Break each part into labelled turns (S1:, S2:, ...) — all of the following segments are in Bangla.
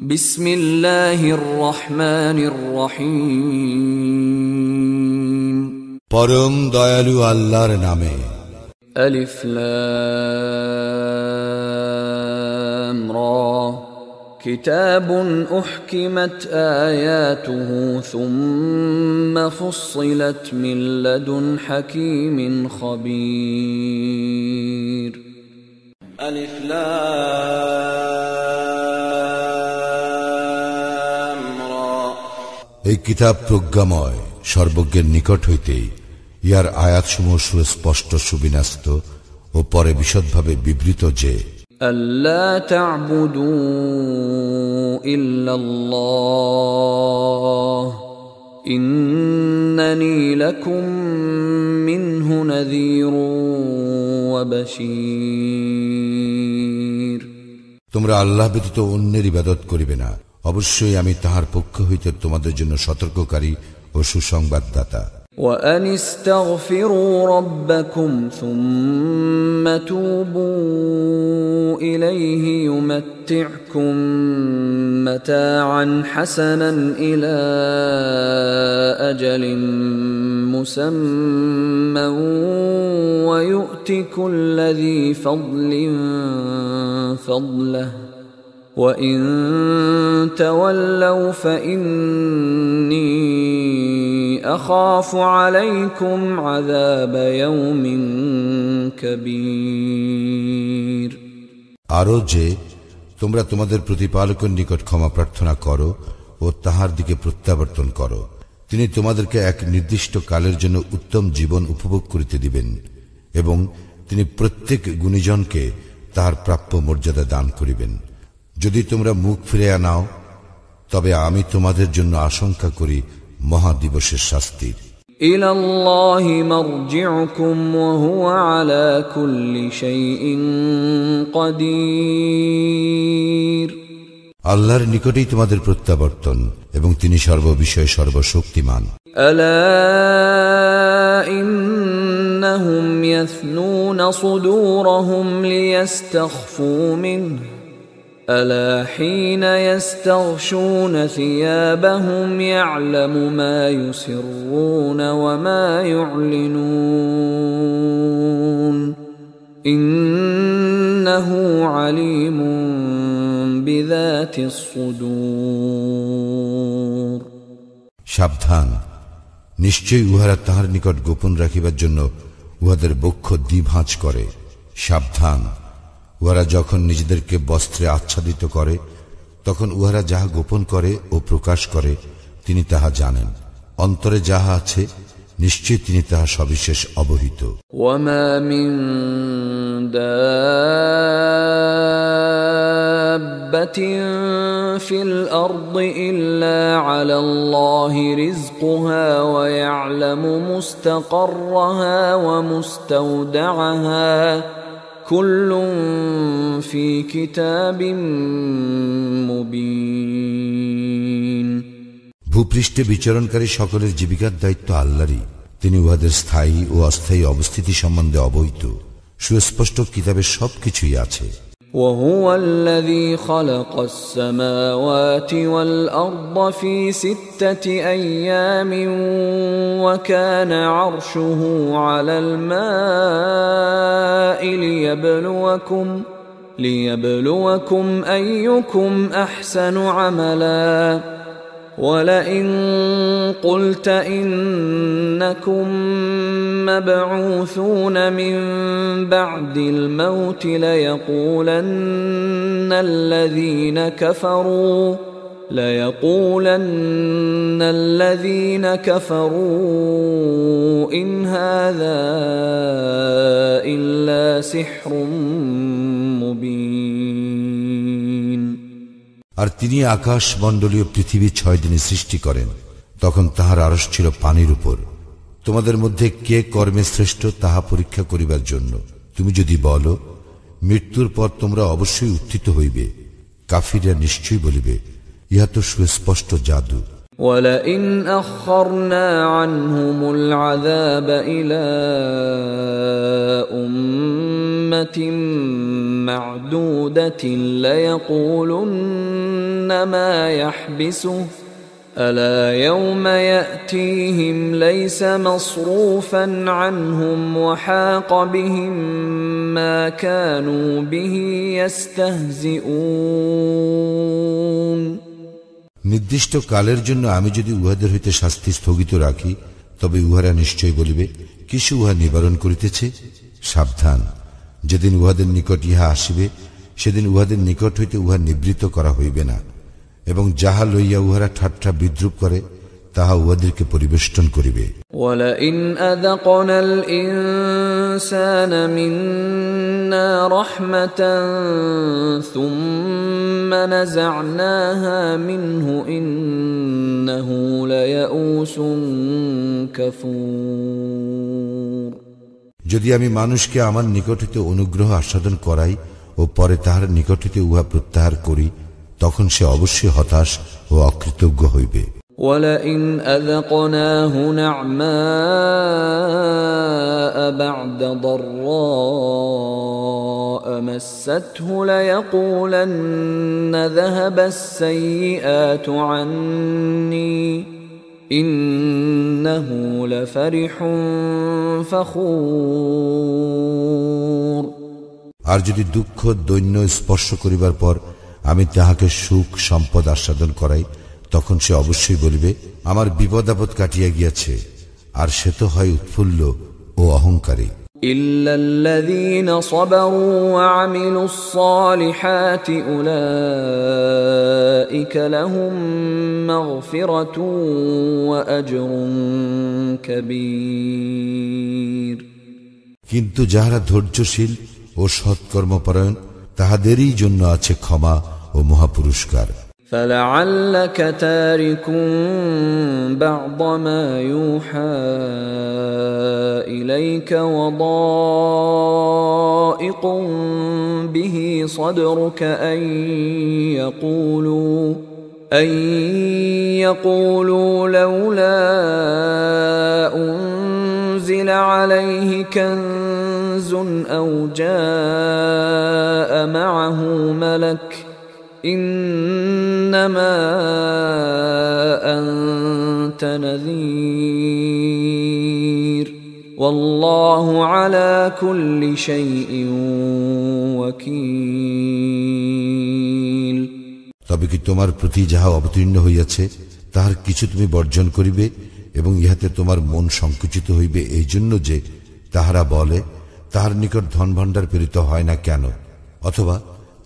S1: বিসমিল্লাহির রহমানির রহিম।
S2: পরম দয়ালু আল্লাহর নামে।
S1: আলিফ লাম রা কিতাবুন উহকিমাত আয়াতুহু সুম্মা ফুসসিলাত মিন লাদুন হাকীমিন খাবীর। আলিফ লাম রা।
S2: এই কিতাব প্রজ্ঞাময়, সর্বজ্ঞের নিকট হইতে। ইয়ার আয়াতসমূহ সুস্পষ্ট, সুবিন্যস্ত ও পরে বিশদভাবে বিবৃত যে
S1: আল্লা তা'বুদু ইল্লাল্লাহ ইন্নানী লাকুম মিনহু নাযীরুন ওয়া বাশীর।
S2: তোমরা আল্লাহ ব্যতীত অন্যের ইবাদত করিবে না, অবশ্যই আমি তাহার পক্ষ হইতে তোমাদের জন্য সতর্ককারী ও সুসংবাদদাতা।
S1: وَأَنِ اسْتَغْفِرُوا رَبَّكُمْ ثُمَّ تُوبُوا إِلَيْهِ يُمَتِّعْكُمْ مَتَاعًا حَسَنًا إِلَى أَجَلٍ مُّسَمًّى وَيُؤْتِ كُلَّ ذِي فَضْلٍ فَضْلَهُ وَإِن تَوَلَّوْا فَإِنِّي أَخَافُ عَلَيْكُمْ عَذَابَ يَوْمٍ كَبِيرٍ।
S2: আরো যে তোমরা তোমাদের প্রতিপালকের নিকট ক্ষমা প্রার্থনা করো ও তাহার দিকে প্রত্যাবর্তন করো, তিনি তোমাদেরকে এক নির্দিষ্ট কালের জন্য উত্তম জীবন উপভোগ করিতে দিবেন এবং তিনি প্রত্যেক গুণীজনকে তাহার প্রাপ্য মর্যাদা দান করিবেন। যদি তোমরা মুখ ফিরিয়ে নাও, তবে আমি তোমাদের জন্য আশঙ্কা করি মহাদিবসের শাস্তির।
S1: ইলাল্লাহি মারজিউকুম ওয়া হুয়া আলা কুল্লি শাইইন কাদির।
S2: আল্লাহর নিকটেই তোমাদের প্রত্যাবর্তন এবং তিনি সর্ববিষয়ে সর্বশক্তিমান।
S1: আলা ইন্নাহুম ইয়াসনুনা সুদুরহুম লিয়াস্তাখফু মিনহু ألا حين يستغشون ثيابهم يعلم ما يسرون وما يعلنون إنه عليم بذات الصدور।
S2: সাবধান, নিশ্চয়ই উহারা তাহার নিকট গোপন রাখিবার জন্য উহাদের বক্ষ দ্বিভাঁজ করে। সাবধান, উহারা যখন নিজেদেরকে বস্ত্রে আচ্ছাদিত করে, তখন উহারা যাহা গোপন করে ও প্রকাশ করে তিনি তাহা জানেন। অন্তরে যাহা আছে নিশ্চয়ই তিনি তাহা সবিশেষ অবহিত।
S1: ওয়ামা মিন দাব্বাতিন ফিল আরদি ইল্লা আলাল্লাহি রিজকুহা ওয়া ইয়ালামু মুস্তাকাররাহা ওয়া মুস্তাওদাআহা কুল্লুন ফি কিতাবিম মুবিন।
S2: ভূপৃষ্ঠে বিচরণকারী সকলের জীবিকার দায়িত্ব আল্লাহরই। তিনি উহাদের স্থায়ী ও অস্থায়ী অবস্থিতি সম্বন্ধে অবহিত। সুস্পষ্ট কিতাবের সবকিছুই আছে।
S1: وهو الذي خلق السماوات والأرض في 6 أيام وكان عرشه على الماء ليبلوكم أيكم أحسن عملا ولئن قلت إنكم مبعوثون من بعد الموت ليقولن الذين كفروا إن هذا إلا سحر مبين।
S2: আর তিনি আকাশ মণ্ডলীয় পৃথিবী 6 দিনে সৃষ্টি করেন। তখন তাহার আরশ ছিল পানির উপর। তোমাদের মধ্যে কে কর্মে শ্রেষ্ঠ তাহা পরীক্ষা করিবার জন্য। তুমি যদি বলো মৃত্যুর পর তোমরা অবশ্যই উত্থিত হইবে, কাফিররা নিশ্চয়ই বলিবে ইহা তো সুস্পষ্ট জাদু।
S1: ولئن أخرنا عنهم العذاب إلى أمة معدودة ليقولن ما يحبسه ألا يوم يأتيهم ليس مصروفا عنهم وحاق بهم ما كانوا به يستهزئون
S2: নির্দিষ্ট কালের জন্য আমি যদি উহাদের হইতে শাস্তি স্থগিত রাখি, তবে উহারা নিশ্চয় বলিবে, কিসু উহা নিবারণ করিতেছে। সাবধান, যেদিন উহাদের নিকট ইহা আসিবে, সেদিন উহাদের নিকট হইতে উহা নিবৃত্ত করা হইবে না, এবং যাহা লইয়া উহারা ঠাট্টা বিদ্রুপ করে তাহা উহাদেরকে পরিবেষ্টন করিবে।
S1: وَلَئِنْ أَذَقْنَا الْإِنسَانَ مِنَّا رَحْمَةً ثُمَّ نَزَعْنَاهَا مِنْهُ إِنَّهُ لَيَئُوسٌ كَفُورٌ
S2: যদি আমি মানুষকে আমার নিকট হইতে অনুগ্রহ আস্বাদন করাই ও পরে তাহার নিকট হইতে উহা প্রত্যাহার করি, তখন সে অবশ্যই হতাশ ও অকৃতজ্ঞ হইবে।
S1: وَلَئِنْ أَذَقْنَاهُ نَعْمَاءَ بَعْدَ ضَرَّاءَ مَسَّتْهُ لَيَقُولَنَّ ذَهَبَ السَّيِّئَاتُ عَنِّي إِنَّهُ لَفَرِحٌ فَخُورٌ
S2: আর যদি দুঃখ দৈন্য স্পর্শ করিবার পর আমি তাহাকে সুখ সম্পদ আস্বাদন করাই, তখন সে অবশ্যই বলিবে, আমার বিপদ আপদ কাটিয়া গিয়াছে, আর সে তো হয় উৎফুল্ল ও অহংকারী।
S1: إلا الذين صبروا وعملوا الصالحات أولئك لهم مغفرة وأجر كبير
S2: কিন্তু যাহারা ধৈর্যশীল ও সৎকর্মপরায়ণ, তাহাদেরই জন্য আছে ক্ষমা ও মহাপুরস্কার।
S1: فلعلك تارك بعض ما يوحى إليك وضائق به صدرك أن يقولوا لولا أنزل عليه كنز أو جاء معه ملك إنما أنت نذير والله على كل شيء وكيل
S2: তবে কি তোমার প্রতি যাহা অবতীর্ণ হইয়াছে তাহার কিছু তুমি বর্জন করিবে এবং ইহাতে তোমার মন সংকুচিত হইবে, এই জন্য যে তাহারা বলে, তাহার নিকট ধন ভাণ্ডার প্রেরিত হয় না কেন, অথবা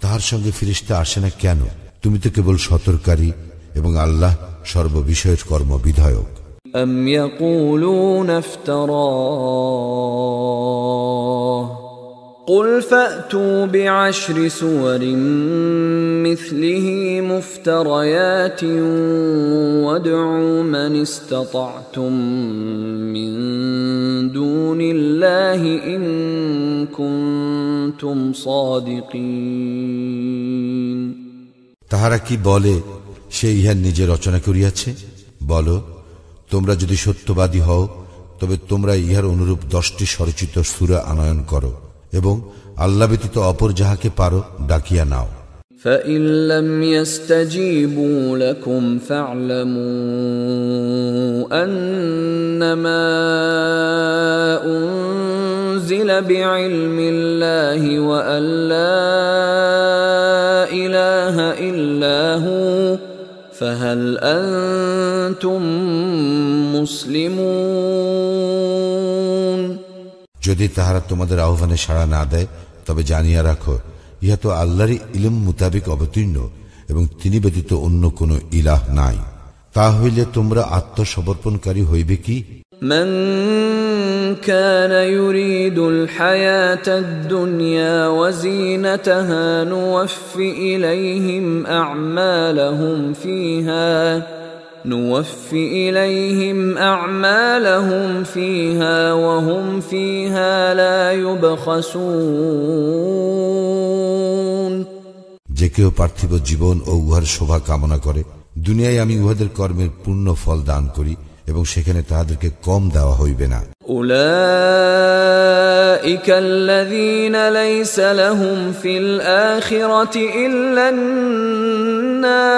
S2: তাহার সঙ্গে ফিরিস্তা আসে না কেন? তুমি তো কেবল সতর্ককারী এবং আল্লাহ সর্ববিষয়ের কর্মবিধায়ক।
S1: أم يقولون افتراه قل فأتوا بعشر سور مثله مفتريات وادعوا من استطعتم من دون الله إن كنتم صادقين
S2: তাহারা কি বলে, সে ইহা নিজে রচনা করিয়াছে? বলো, তোমরা যদি সত্যবাদী হও তবে তোমরা ইহার অনুরূপ 10টি স্বরচিত সূরা আনয়ন করো এবং আল্লাহ ব্যতীত অপর যাহাকে পারো ডাকিয়া নাও।
S1: فإن لم يستجيبوا لكم فاعلموا أنما أنزل بعلم الله وأن لا إله إلا هو فهل أنتم مسلمون
S2: যদি তাহারা তোমাদের আহ্বানে সাড়া না দেয় তবে জানিয়া রাখো, ইহা তো আল্লাহরই ইলম মোতাবেক অবতীর্ণ এবং তিনি ব্যতীত অন্য কোন ইলাহ নাই। তা হইলে তোমরা আত্মসমর্পণকারী হইবে কি?
S1: من كان يريد الحياة الدنيا وزينتها نوفي إليهم أعمالهم فيها وهم فيها لا يبخسون
S2: যে কেউ পার্থিব জীবন ও উহার শোভা কামনা করে দুনিয়ায় আমি উহাদের কর্মের পূর্ণ ফল দান করি এবং সেখানে তাহাদেরকে কম দেওয়া হইবে না।
S1: উলাইকা আল্লাযীনা লাইসা লাহুম ফিল আখিরাতি ইল্লান নার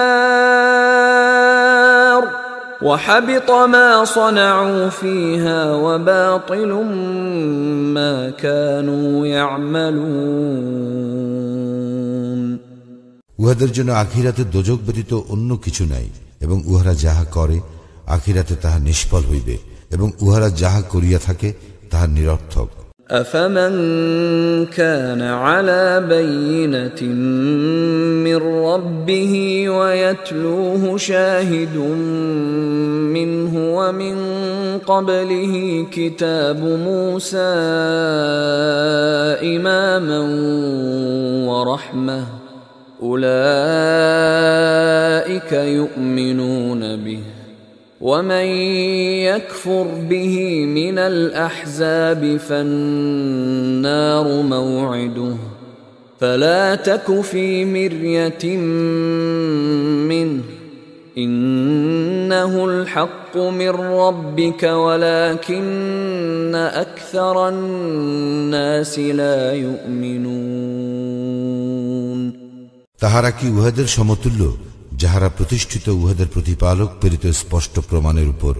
S1: ওয়া হাবিতা মা সানাউ ফিহা ওয়া বাতিলুম মা কানু ইয়ামালুন।
S2: উহাদের জন্য আখিরাতে দোজখ ব্যতীত অন্য কিছু নাই এবং উহারা যাহা করে আখিরাতে তাহা নিষ্ফল হইবে এবং উহারা যাহা করিয়া থাকে তাহা নিরর্থক।
S1: أفمن كان على بينة من ربه ويتلوه شاهد منه ومن قبله كتاب موسى إماما ورحمة أولئك يؤمنون به ومن يكفر به من الأحزاب فالنار موعده فلا تك في مرية منه إنه الحق من ربك ولكن أكثر الناس لا يؤمنون।
S2: তাহারা কি উহাদের সমতুল্য যাহারা প্রতিষ্ঠিত উহাদের প্রতিপালক প্রেরিত স্পষ্ট প্রমাণের উপর,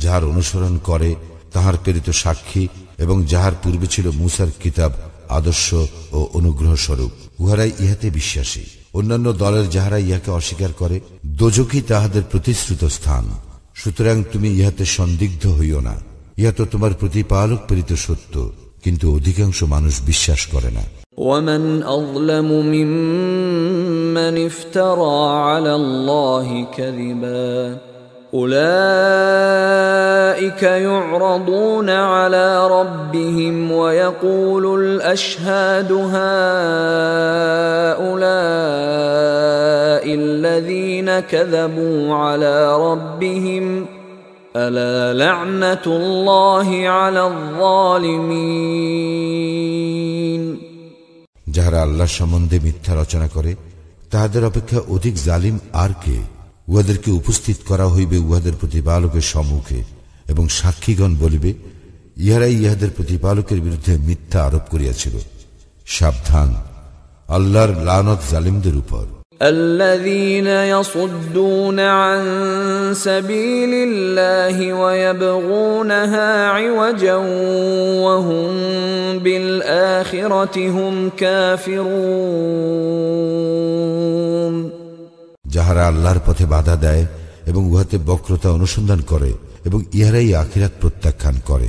S2: যাহার অনুসরণ করে তাহার প্রেরিত সাক্ষী এবং যাহার পূর্বে ছিল মূসার কিতাব আদর্শ ও অনুগ্রহ স্বরূপ, উহারাই ইহাতে বিশ্বাসী। অন্যান্য দলের যাহারা ইহাকে অস্বীকার করে দোজখই তাহাদের প্রতিশ্রুত স্থান। সুতরাং তুমি ইহাতে সন্দিগ্ধ হইও না, ইহা তো তোমার প্রতিপালক প্রেরিত সত্য, কিন্তু অধিকাংশ মানুষ বিশ্বাস করে না।
S1: ومن أظلم ممن افترى على الله كذبا أولئك يعرضون على ربهم ويقول الأشهاد هؤلاء الذين كذبوا على ربهم ألا لعنة الله على الظالمين।
S2: যাহারা আল্লাহর সম্বন্ধে মিথ্যা রচনা করে তাহাদের অপেক্ষা অধিক জালিম আর কে? উহাদেরকে উপস্থিত করা হইবে উহাদের প্রতিপালকের সম্মুখে এবং সাক্ষীগণ বলিবে, ইহারাই ইহাদের প্রতিপালকের বিরুদ্ধে মিথ্যা আরোপ করিয়াছিল। সাবধান, আল্লাহর লানত জালিমদের উপর।
S1: الذين يصدون عن سبيل الله ويبغونها عوجا وهم بالآخرة هم كافرون।
S2: যাহারা আল্লাহর পথে বাধা দেয় এবং উহাতে বক্রতা অনুসন্ধান করে এবং ইহারাই আখিরাত প্রত্যাখ্যান করে।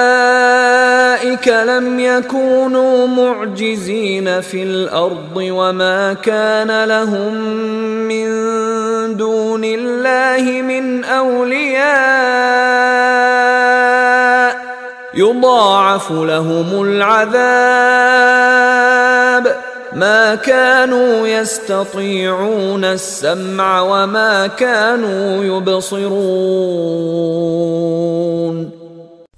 S1: أولئك لم يكونوا معجزين في الأرض وما كان لهم من دون الله من أولياء يضاعف لهم العذاب ما كانوا يستطيعون السمع وما كانوا يبصرون।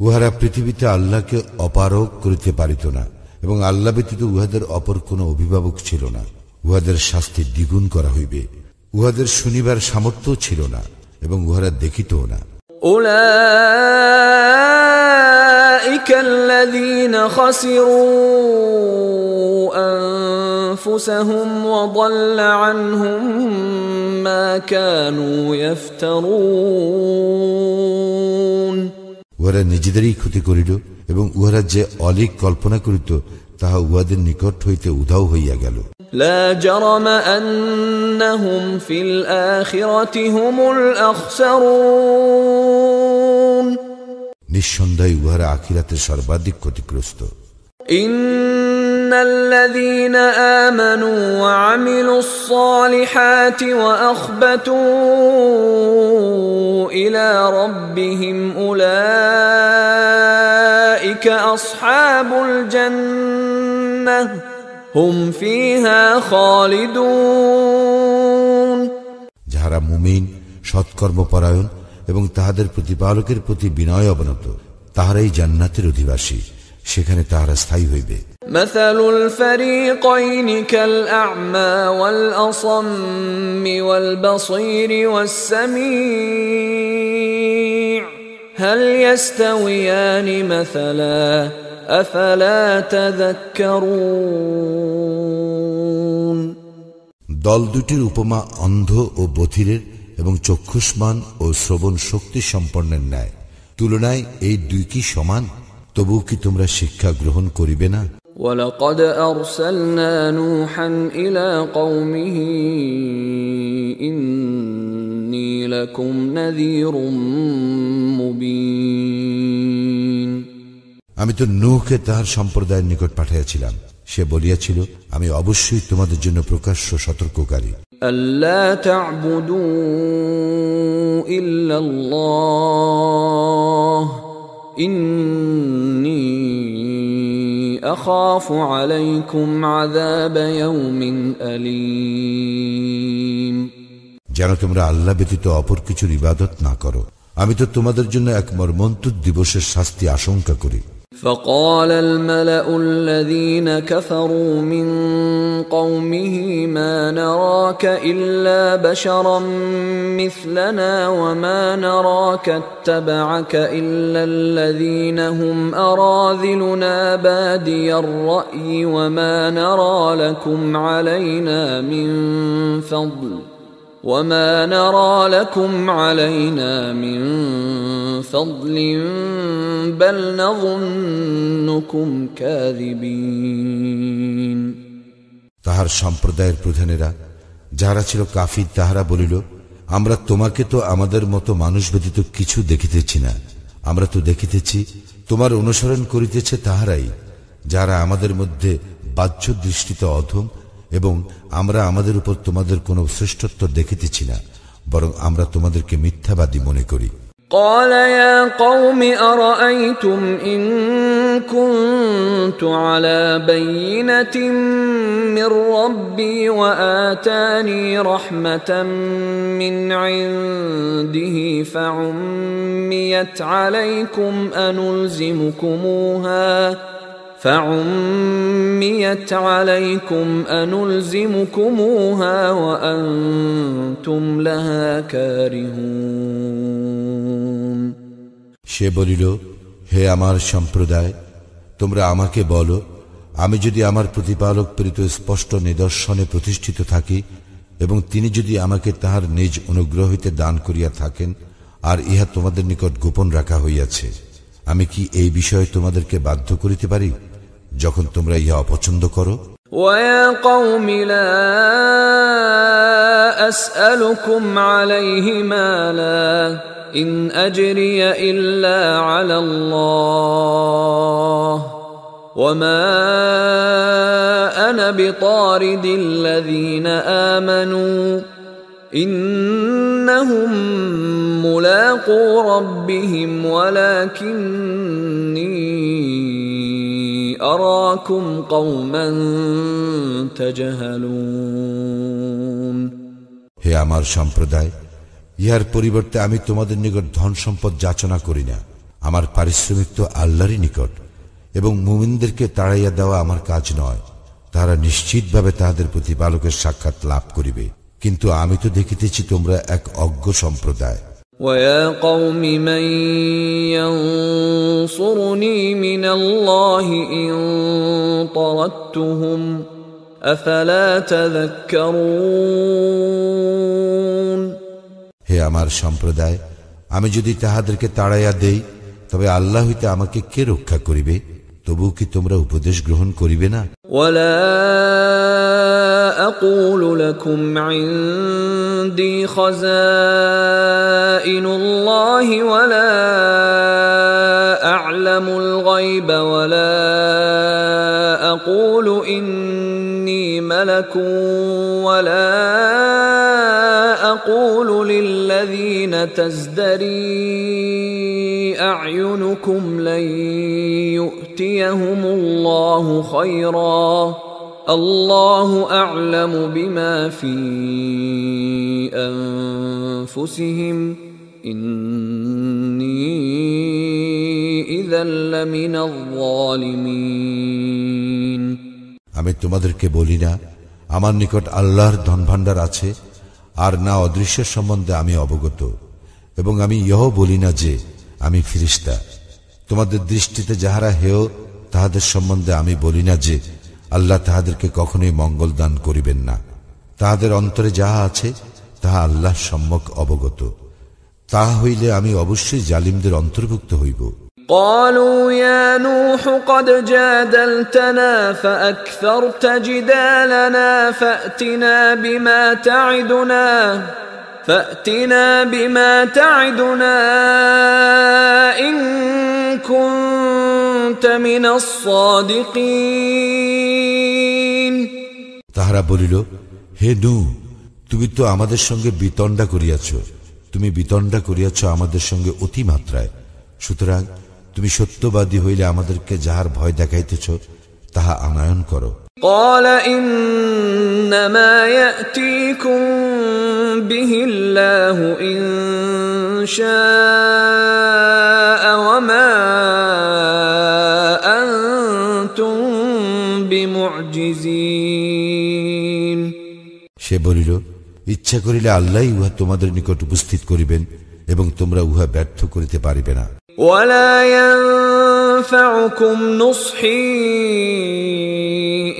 S2: উহারা পৃথিবীতে আল্লাহকে অপারগ করিতে পারিত না এবং আল্লাহ ব্যতীত উহাদের অপর কোন অভিভাবক ছিল না। উহাদের শাস্তি দ্বিগুণ করা হইবে। উহাদের শুনিবার সামর্থ্য ছিল না এবং উহারা দেখিতও না।
S1: أولئك الذين خسروا أنفسهم وضل عنهم ما كانوا يفترون।
S2: উহারা নিজেদেরই ক্ষতি করিল এবং উহারা যে অলিক কল্পনা করিত তাহা উহাদের নিকট হইতে উধাও হইয়া গেল।
S1: لا جرم أنهم في الآخرة هم الأخسرون।
S2: নিঃসন্দেহে উহারা আখিরাতের সর্বাধিক ক্ষতিগ্রস্ত।
S1: إن الذين آمنوا وعملوا الصالحات وأخبتوا إلى ربهم أولئك أصحاب الجنة هم فيها خالدون।
S2: যাহারা মুমিন, সৎকর্মপরায়ণ এবং তাহাদের প্রতিপালকের প্রতি বিনয় অবনত, তাহারাই জান্নাতের অধিবাসী, সেখানে তাহারা স্থায়ী হইবে।
S1: مثل الفريقين كالأعمى والأصم والبصير والسميع هل يستويان مثلا أفلا تذكرون
S2: দল দুটির উপমা অন্ধ ও বধিরের এবং চক্ষুষ্মান ও শ্রবণ শক্তি সম্পন্নের ন্যায়। তুলনায় এই দুই কি সমান? তবুও কি তোমরা শিক্ষা গ্রহণ করিবে না?
S1: وَلَقَدْ أَرْسَلْنَا نُوحًا إِلَى قَوْمِهِ إِنِّي لَكُمْ نَذِيرٌ مُبِينٌ
S2: আমি তো নূহকে তাহার সম্প্রদায়ের নিকট পাঠাইয়াছিলাম, সে বলিয়াছিল, আমি অবশ্যই তোমাদের জন্য প্রকাশ্য সতর্ককারী।
S1: أَلَّا تَعْبُدُوا إِلَّا اللَّهَ إِنِّي أَخَافُ عَلَيْكُمْ عَذَابَ يَوْمٍ أَلِيمٍ
S2: যেন তোমরা আল্লাহ ব্যতীত অপর কিছুর ইবাদত না করো, আমি তো তোমাদের জন্য এক মর্মন্তুদ দিবসের শাস্তি আশঙ্কা করি।
S1: فقال الملأ الذين كفروا من قومه ما نراك إلا بشرا مثلنا وما نراك اتبعك إلا الذين هم أراذلنا بادي الرأي وما نرى لكم علينا من فضل بل نظنكم كاذبين
S2: তাহার সম্প্রদায়ের প্রধানেরা যারা ছিল কাফির তাহারা বলিল, আমরা তোমাকে তো আমাদের মতো মানুষ ব্যতীত কিছু দেখিতেছি না, আমরা তো দেখিতেছি তোমার অনুসরণ করিতেছে তাহারাই যারা আমাদের মধ্যে বাহ্য দৃষ্টিতে অধম, এবং আমরা আমাদের উপর তোমাদের কোনো শ্রেষ্ঠত্ব দেখিতেছি না, বরং আমরা তোমাদেরকে মিথ্যাবাদী মনে করি।
S1: قال يا قوم أرأيتم إن كنت على بينة من ربي وآتاني رحمة من عنده فعميت عليكم أنلزمكموها وأنتم لها كارهون
S2: সে বলিল, হে আমার সম্প্রদায়, তোমরা আমাকে বলো, আমি যদি আমার প্রতিপালক প্রেরিত স্পষ্ট নিদর্শনে প্রতিষ্ঠিত থাকি এবং তিনি যদি আমাকে তাহার নিজ অনুগ্রহ হইতে দান করিয়া থাকেন, আর ইহা তোমাদের নিকট গোপন রাখা হইয়াছে, আমি কি এই বিষয়ে তোমাদেরকে বাধ্য করিতে পারি যখন তোমরা ইহা অপছন্দ করো?
S1: وَيَا قَوْمِ لَا أَسْأَلُكُمْ عَلَيْهِ مَالًا إِنْ أَجْرِيَ إِلَّا عَلَى اللَّهِ وَمَا أَنَا بِطَارِدِ الَّذِينَ آمَنُوا إِنَّهُمْ مُلَاقُو رَبِّهِمْ وَلَكِنِّي أَرَاكُمْ قَوْمًا تَجْهَلُونَ
S2: হে আমার সম্প্রদায়, ইহার পরিবর্তে আমি তোমাদের নিকট ধন সম্পদ যাচনা করি না, আমার পারিশ্রমিক তো আল্লাহরই নিকট, এবং মুমিনদেরকে তাড়াইয়া দেওয়া আমার কাজ নয়, তারা নিশ্চিতভাবে তাহাদের প্রতিপালকের সাক্ষাৎ লাভ করিবে, কিন্তু আমি তো দেখিতেছি তোমরা এক অজ্ঞ সম্প্রদায়।
S1: وَيَا قَوْمِ مَنْ يَنْصُرُنِي مِنَ اللَّهِ إِنْ طَرَدتُّهُمْ أَفَلَا تَذَكَّرُونَ
S2: হে আমার সম্প্রদায়, আমি যদি তাহাদেরকে তাড়াইয়া দেই, তবে আল্লাহ হইতে আমাকে কে রক্ষা করিবে? তবুও কি তোমরা উপদেশ গ্রহণ করিবে না?
S1: وَلَا أَقُولُ لَكُمْ عِنْدِي خَزَائِنُ اللَّهِ وَلَا أَعْلَمُ الْغَيْبَ وَلَا أَقُولُ إِنِّي مَلَكٌ وَلَا أَقُولُ لِلَّذِينَ تَزْدَرِي أَعْيُنُكُمْ لَنْ يُؤْتِيَهُمُ اللَّهُ خَيْرًا الله أعلم بما في أنفسهم إني إذا لمن الظالمين
S2: আমি তোমাদেরকে বলি না আমার নিকট আল্লাহর ধনভাণ্ডার আছে, আর না অদৃশ্য সম্বন্ধে আমি অবগত, এবং আমি ইহও বলি না যে আমি ফিরিস্তা। তোমাদের দৃষ্টিতে যাহারা হেয় তাহাদের সম্বন্ধে আমি বলি না যে আল্লাহ তাহাদেরকে কখনোই মঙ্গল দান করিবেন না। তাহাদের অন্তরে যাহা আছে তাহা আল্লাহ সম্যক অবগত। তাহা হইলে আমি অবশ্যই জালিমদের অন্তর্ভুক্ত হইব।
S1: قالوا يا نوح قد جادلتنا فأكثرت جدالنا فأتنا بما تعدنا إن كنت من الصادقين।
S2: তাহারা বলিল, হে নূহ, তুমি তো আমাদের সঙ্গে বিতণ্ডা করিয়াছ আমাদের সঙ্গে অতিমাত্রায়। সুতরাং তুমি সত্যবাদী হইলে আমাদেরকে যাহার ভয় দেখাইতেছ তাহা আনয়ন করো।
S1: قال إنما يأتيكم به الله إن شاء وما أنتم بمعجزين।
S2: সে বলিল, ইচ্ছা করিলে আল্লাহই উহা তোমাদের নিকট উপস্থিত করিবেন এবং তোমরা উহা ব্যর্থ করিতে পারিবে না।
S1: ولا ينفعكم نصحي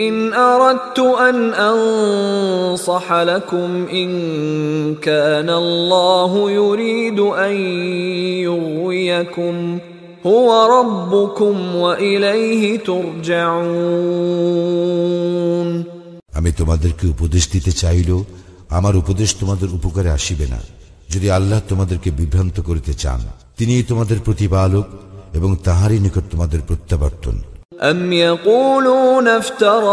S1: إن أردت أن أنصح لكم إن كان الله يريد أن يغويكم هو ربكم وإليه ترجعون।
S2: আমি তোমাদেরকে উপদেশ দিতে চাইলেও আমার উপদেশ তোমাদের উপকারে আসিবে না, যদি আল্লাহ তোমাদেরকে বিভ্রান্ত করিতে চান। তিনিই তোমাদের প্রতিপালক এবং তাহারই নিকট তোমাদের প্রত্যাবর্তন।
S1: أم يقولون افتراه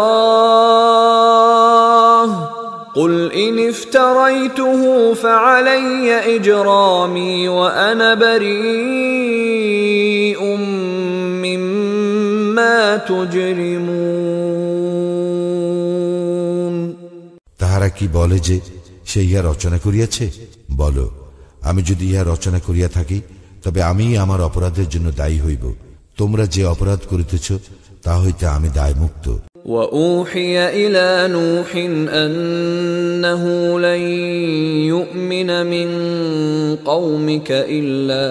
S1: قل إن افتريته فعلي إجرامي وأنا بريء مما تجرمون।
S2: তাহারা কি বলে যে সে ইহা রচনা করিয়াছে? বলো, আমি যদি ইহা রচনা করিয়া থাকি তবে আমি আমার অপরাধের জন্য দায়ী হইব। তোমরা যে অপরাধ করিতেছ তা হইতে আমি দায়মুক্ত।
S1: وأوحي إلى نوح أنه لن يؤمن من قومك إلا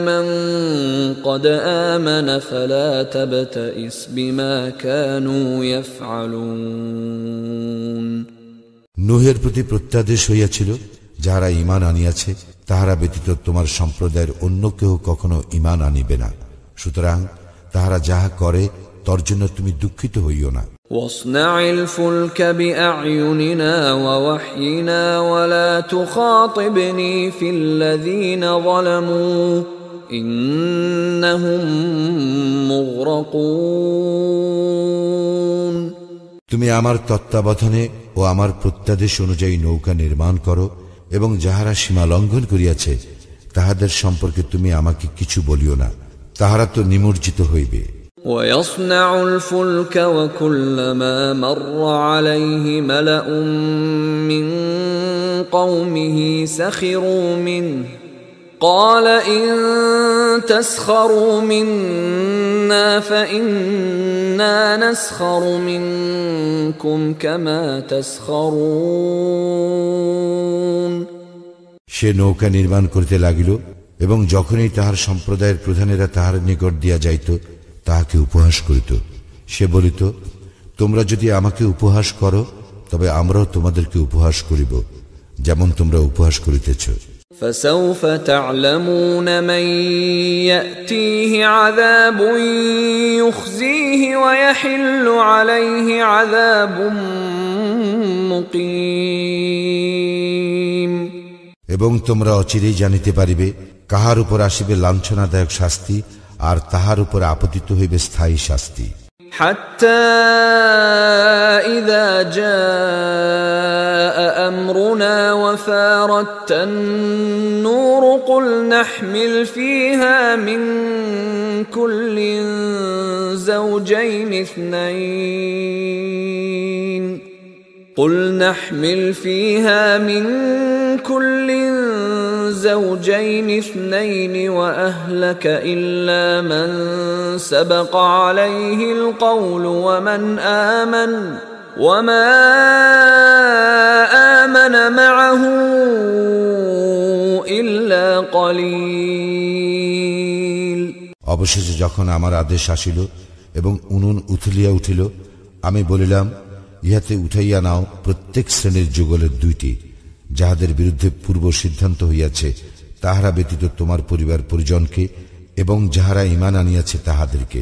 S1: من قد آمن فلا تبتئس بما كانوا يفعلون।
S2: নূহের প্রতি প্রত্যাদেশ হইয়াছিল, যাহারা ঈমান আনিয়াছে তাহারা ব্যতীত তোমার সম্প্রদায়ের অন্য কেহ কখনো ঈমান আনিবে না। সুতরাং তাহারা যাহা করে তর জন্য তুমি দুঃখিত হইও না।
S1: واصنع الفلك بأعيننا ووحينا ولا تخاطبني في الذين ظلموا إنهم مغرقون।
S2: তুমি আমার তত্ত্বাবধানে ও আমার প্রত্যাদেশ অনুযায়ী নৌকা নির্মাণ করো এবং যাহারা সীমা লঙ্ঘন করিয়াছে তাহাদের সম্পর্কে তুমি আমাকে কিছু বলিও না, তাহারা তো নিমজ্জিত হইবে।
S1: ويصنع الفلك وكلما مر عليه ملأ من قومه سخروا منه قال إن تسخروا منا فإنا نسخر منكم كما تسخرون।
S2: সে নৌকা নির্মাণ করিতে লাগিল এবং যখনই তাহার সম্প্রদায়ের প্রধানেরা তাহার নিকট দিয়া যাইত তাহাকে উপহাস করিত। সে বলিত, তোমরা যদি আমাকে উপহাস করো তবে আমরাও তোমাদেরকে উপহাস করিব, যেমন তোমরা উপহাস করিতেছ।
S1: فسوف تعلمون من يأتيه عذاب يخزيه ويحل عليه عذاب مقيم।
S2: এবং তোমরা অচিরেই জানিতে পারিবে কাহার উপর আসিবে লাঞ্ছনাদায়ক শাস্তি আর তাহার উপর আপতিত হইবে স্থায়ী শাস্তি।
S1: حتى إذا جاء أمرنا وفارت النور قل نحمل فيها من كل زوجين اثنين قل نحمل فيها من كل زوجين اثنين وأهلك إلا من سبق عليه القول ومن آمن وما آمن معه إلا قليل।
S2: অবশেষে যখন আমার আদেশ আসিল এবং উনুন উথলিয়া উঠিল, আমি বলিলাম, ইহাতে উঠাইয়া নাও প্রত্যেক শ্রেণীর যুগলের 2টি, যাহাদের বিরুদ্ধে পূর্ব সিদ্ধান্ত হইয়াছে, তাহারা ব্যতীত তোমার পরিবার পরিজনকে, এবং যাহারা ঈমান আনিয়াছে তাহাদেরকে।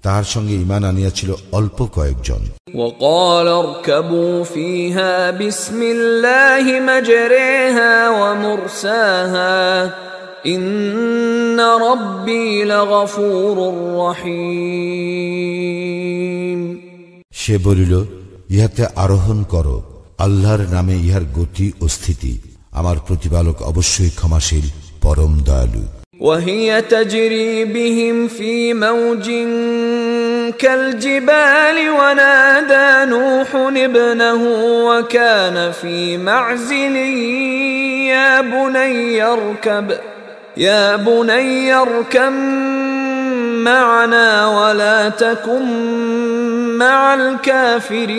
S2: তাহার সঙ্গে ঈমান আনিয়াছিল অল্প কয়েকজন।
S1: وقال اركبوا فيها بسم الله مجريها ومرساها إن ربي لغفور رحيم।
S2: সে বলিল, ইহাতে আরোহণ করো, আল্লাহর নামে ইহার গতি ও স্থিতি, আমার প্রতিপালক অবশ্যই ক্ষমাশীল, পরম দয়ালু।
S1: وهي تجري بهم في موج كالجبال ونادى نوح ابنه وكان في معزل يا بني اركب معنا ولا تكن مع الكافرين।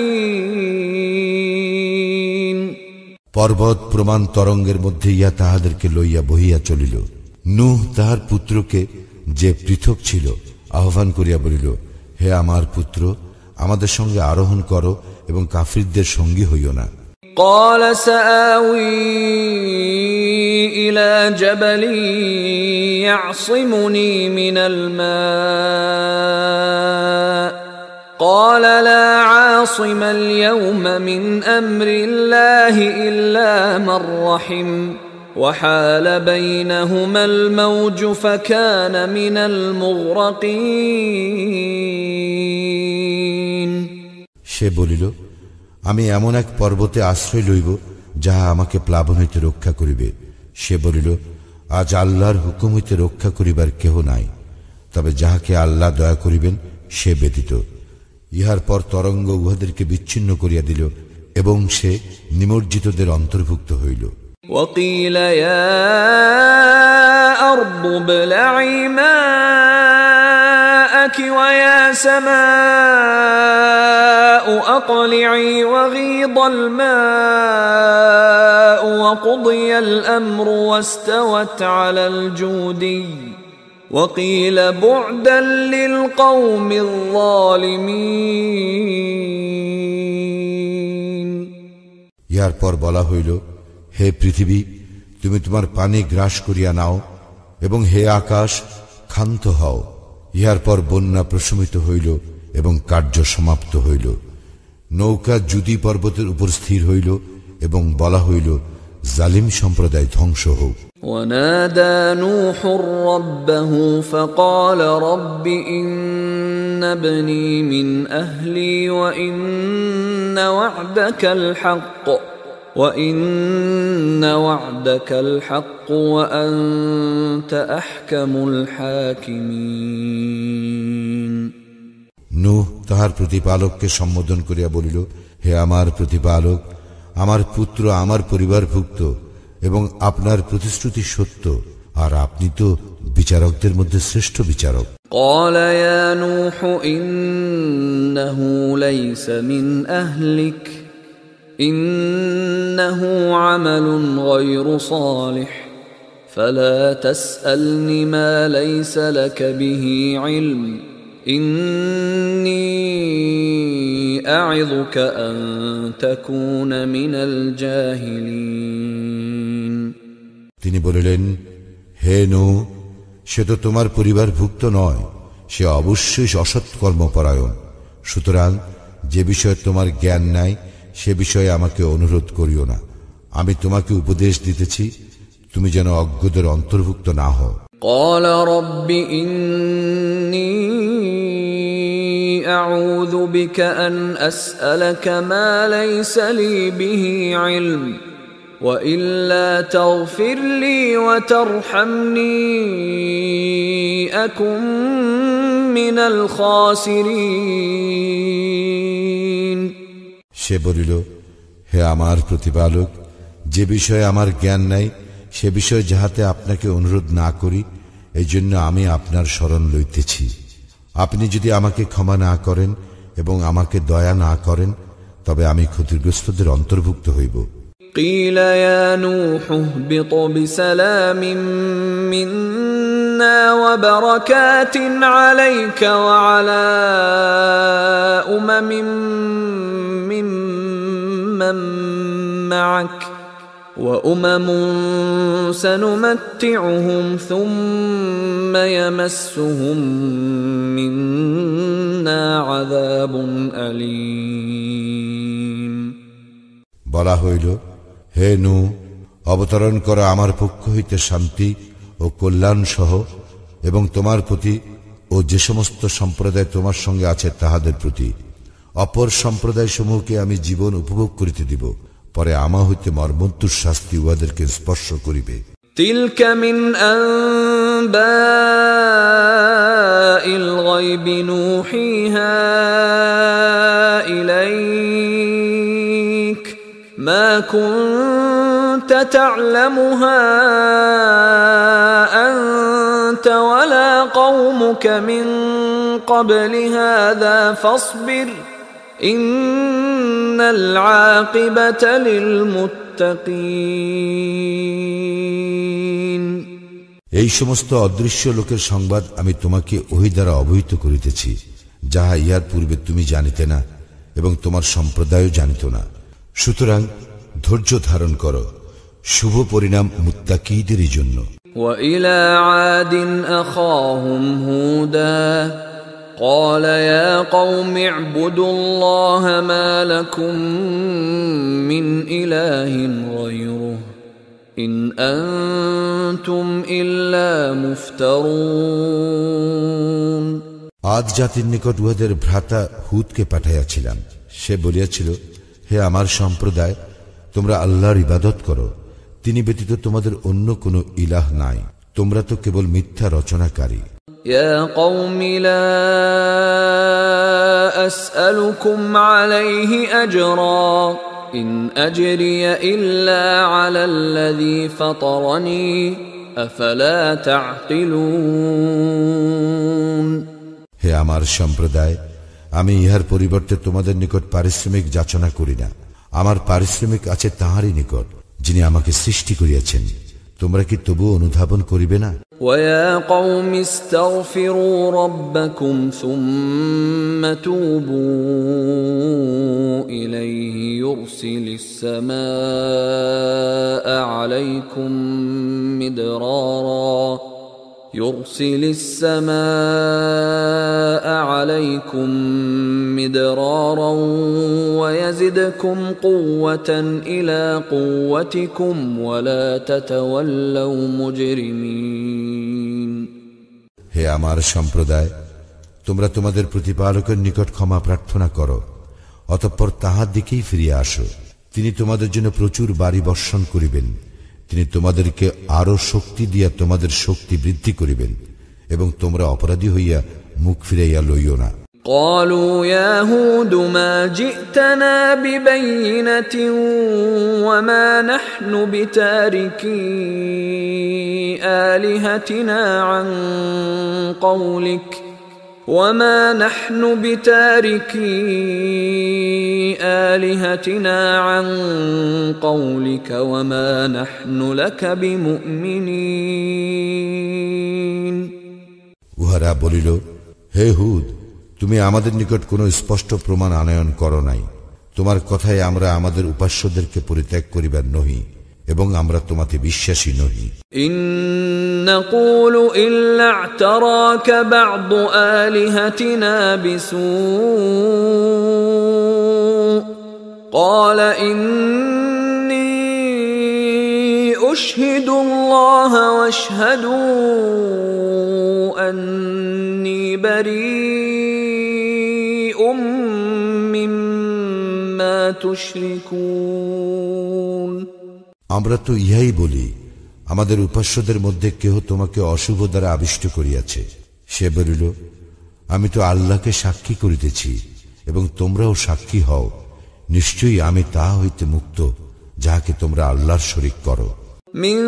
S2: পর্বত প্রমাণ তরঙ্গের মধ্যে ইয়া তাহাদেরকে লইয়া বহিয়া চলিল। নূহ তাহার পুত্রকে, যে পৃথক ছিল, আহ্বান করিয়া বলিল, হে আমার পুত্র, আমাদের সঙ্গে আরোহণ করো এবং কাফিরদের সঙ্গী হইও না।
S1: قال سآوي إلى جبل يعصمني من الماء قال لا عاصم اليوم من أمر الله إلا من رحم وحال بينهما الموج فكان من المغرقين।
S2: সে বলিল, আমি এমন এক পর্বতে আশ্রয় লইব যাহা আমাকে প্লাবন হইতে রক্ষা করিবে। সে বলিল, আজ আল্লাহর হুকুম হইতে রক্ষা করিবার কেহ নাই, তবে যাহাকে আল্লাহ দয়া করিবেন সে ব্যতীত। ইহার পর তরঙ্গ উহাদেরকে বিচ্ছিন্ন করিয়া দিল এবং সে নিমজ্জিতদের অন্তর্ভুক্ত হইল।
S1: وقيل يا أرض ابلعي ماءك ويا سماء أقلعي وغيض الماء وقضي الأمر واستوت على الجودي وقيل بعدا للقوم الظالمين।
S2: ইহার পর বলা হইল, হে পৃথিবী, তুমি তোমার পানি গ্রাস করিয়া নাও, এবং হে আকাশ, ক্ষান্ত হও। ইহার পর বন্যা প্রশমিত হইল এবং কার্য সমাপ্ত হইল। নৌকা জুদি পর্বতের উপর স্থির হইল এবং বলা হইল, জালিম সম্প্রদায় ধ্বংস হোক।
S1: ونادى نوح ربه فقال رب إن ابني من أهلي وإن وعدك الحق وأنت أحكم الحاكمين।
S2: নূহ তাহার প্রতিপালককে সম্বোধন করিয়া বলিল, হে আমার প্রতিপালক, আমার পুত্র আমার পরিবারভুক্ত এবং আপনার প্রতিশ্রুতি সত্য, আর আপনি তো বিচারকদের মধ্যে শ্রেষ্ঠ বিচারক।
S1: قال يا نوح إنه ليس من أهلك إنه عمل غير صالح فلا تسألني ما ليس لك به علم إني أعظك أن تكون من الجاهلين।
S2: তিনি বলিলেন, হে নূহ, সে তো তোমার পরিবারভুক্ত নয়, সে অবশ্যই অসৎকর্মপরায়ণ। সুতরাং যে বিষয়ে তোমার জ্ঞান নাই সে বিষয়ে আমাকে অনুরোধ করিও না। আমি তোমাকে উপদেশ দিতেছি, তুমি যেন অজ্ঞদের অন্তর্ভুক্ত না হও।
S1: قال رب إني أعوذ بك أن أسألك ما ليس لي به علم وإلا تغفر لي وترحمني أكن من الخاسرين।
S2: সে বলিল, হে আমার প্রতিপালক, যে বিষয়ে আমার জ্ঞান নাই সে বিষয়ে যাহাতে আপনাকে অনুরোধ না করি, এই জন্য আমি আপনার শরণ লইতেছি। আপনি যদি আমাকে ক্ষমা না করেন এবং আমাকে দয়া না করেন, তবে আমি ক্ষতিগ্রস্তদের অন্তর্ভুক্ত হইব।
S1: قيل يا نوح اهبط بسلام منا وبركات عليك وعلى أمم ممن معك وأمم سنمتعهم ثم يمسهم منا عذاب أليم
S2: বলা হইল, হে নূহ, অবতরণ কর আমার পক্ষ হইতে শান্তি ও কল্যাণ সহ, এবং তোমার প্রতি ও যে সমস্ত সম্প্রদায় তোমার সঙ্গে আছে তাহাদের প্রতি। অপর সম্প্রদায় সমূহকে আমি জীবন উপভোগ করিতে দিব, পরে আমা হইতে মর্মন্তুর শাস্তি উহাদেরকে স্পর্শ করিবে।
S1: تلك من أنباء الغيب نوحيها إليك ما كنت تعلمها أنت ولا قومك من قبل هذا فاصبر إن العاقبة للمتقين
S2: এই সমস্ত অদৃশ্য লোকের সংবাদ আমি তোমাকে ওহী দ্বারা অবহিত করিতেছি, যাহা ইহার পূর্বে তুমি জানিতে না এবং তোমার সম্প্রদায়ও জানিত না। সুতরাং ধৈর্য ধারণ করো, শুভ পরিণাম মুত্তাকীদেরই জন্য।
S1: وإلى عاد أخاهم هودا قال يا قوم اعبدوا الله ما لكم من إله غيره إن أنتم إلا مفترون
S2: আদ জাতির নিকট উহাদের ভ্রাতা হুদকে পাঠাইয়াছিলাম। সে বলিয়াছিল, হে আমার সম্প্রদায়, তোমরা আল্লাহর ইবাদত করো, তিনি ব্যতীত তোমাদের অন্য কোনো ইলাহ নাই, তোমরা তো কেবল মিথ্যা রচনাকারী।
S1: يا قوم لا أسألكم عليه أجرا إن أجري إلا على الذي فطرني أفلا تعقلون
S2: হে আমার সম্প্রদায়, আমি ইহার পরিবর্তে তোমাদের নিকট পারিশ্রমিক যাচনা করি না। আমার পারিশ্রমিক আছে তাহারই নিকট, যিনি আমাকে সৃষ্টি করিয়াছেন। তোমরা কি তবু অনুধাবন করিবে না?
S1: ويا قوم استغفروا ربكم ثم توبوا إليه يرسل السماء عليكم مدرارا ويزدكم قوة إلى قوتكم ولا تتولوا مجرمين
S2: হে আমার সম্প্রদায়, তোমরা তোমাদের প্রতিপালকের নিকট ক্ষমা প্রার্থনা করো, অতঃপর তাহার দিকেই ফিরিয়া আসো। তিনি তোমাদের জন্য প্রচুর বাড়ি বর্ষণ করিবেন, তিনি তোমাদেরকে আরো শক্তি দিয়া তোমাদের শক্তি বৃদ্ধি করিবেন, এবং তোমরা অপরাধী হইয়া মুখ ফিরাইয়া লইও না।
S1: قالوا يا هود ما جئتنا ببينة وما نحن بتاركي آلهتنا عن قولك وما نحن بتاركي آلهتنا عن قولك وما نحن لك بمؤمنين
S2: উহারা বলিল, হে হুদ, তুমি আমাদের নিকট কোনো স্পষ্ট প্রমাণ আনয়ন করো নাই। তোমার কথায় আমরা আমাদের উপাস্যদেরকে পরিত্যাগ করিবার নহি, এবং আমরা তোমাতে বিশ্বাসী নহি।
S1: ইন নাকুলু ইল্লা ইতারাকা বা'দু আলিহাতিনা বিসূ ক্বালা ইন্নী উশহিদুল্লাহ ওয়াশহাদু আন্নী বারীউম মিম্মা তুশরিকুন
S2: আমরা তো ইহাই বলি, আমাদের উপাস্যদের মধ্যে কেহ তোমাকে অশুভ দ্বারা আবিষ্ট করিয়াছে। সে বলিল, আমি তো আল্লাহকে সাক্ষী করিতেছি এবং তোমরাও সাক্ষী হও, নিশ্চয়ই আমি তাহা হইতে মুক্ত যাহাকে তোমরা আল্লাহর শরীক করো।
S1: মিন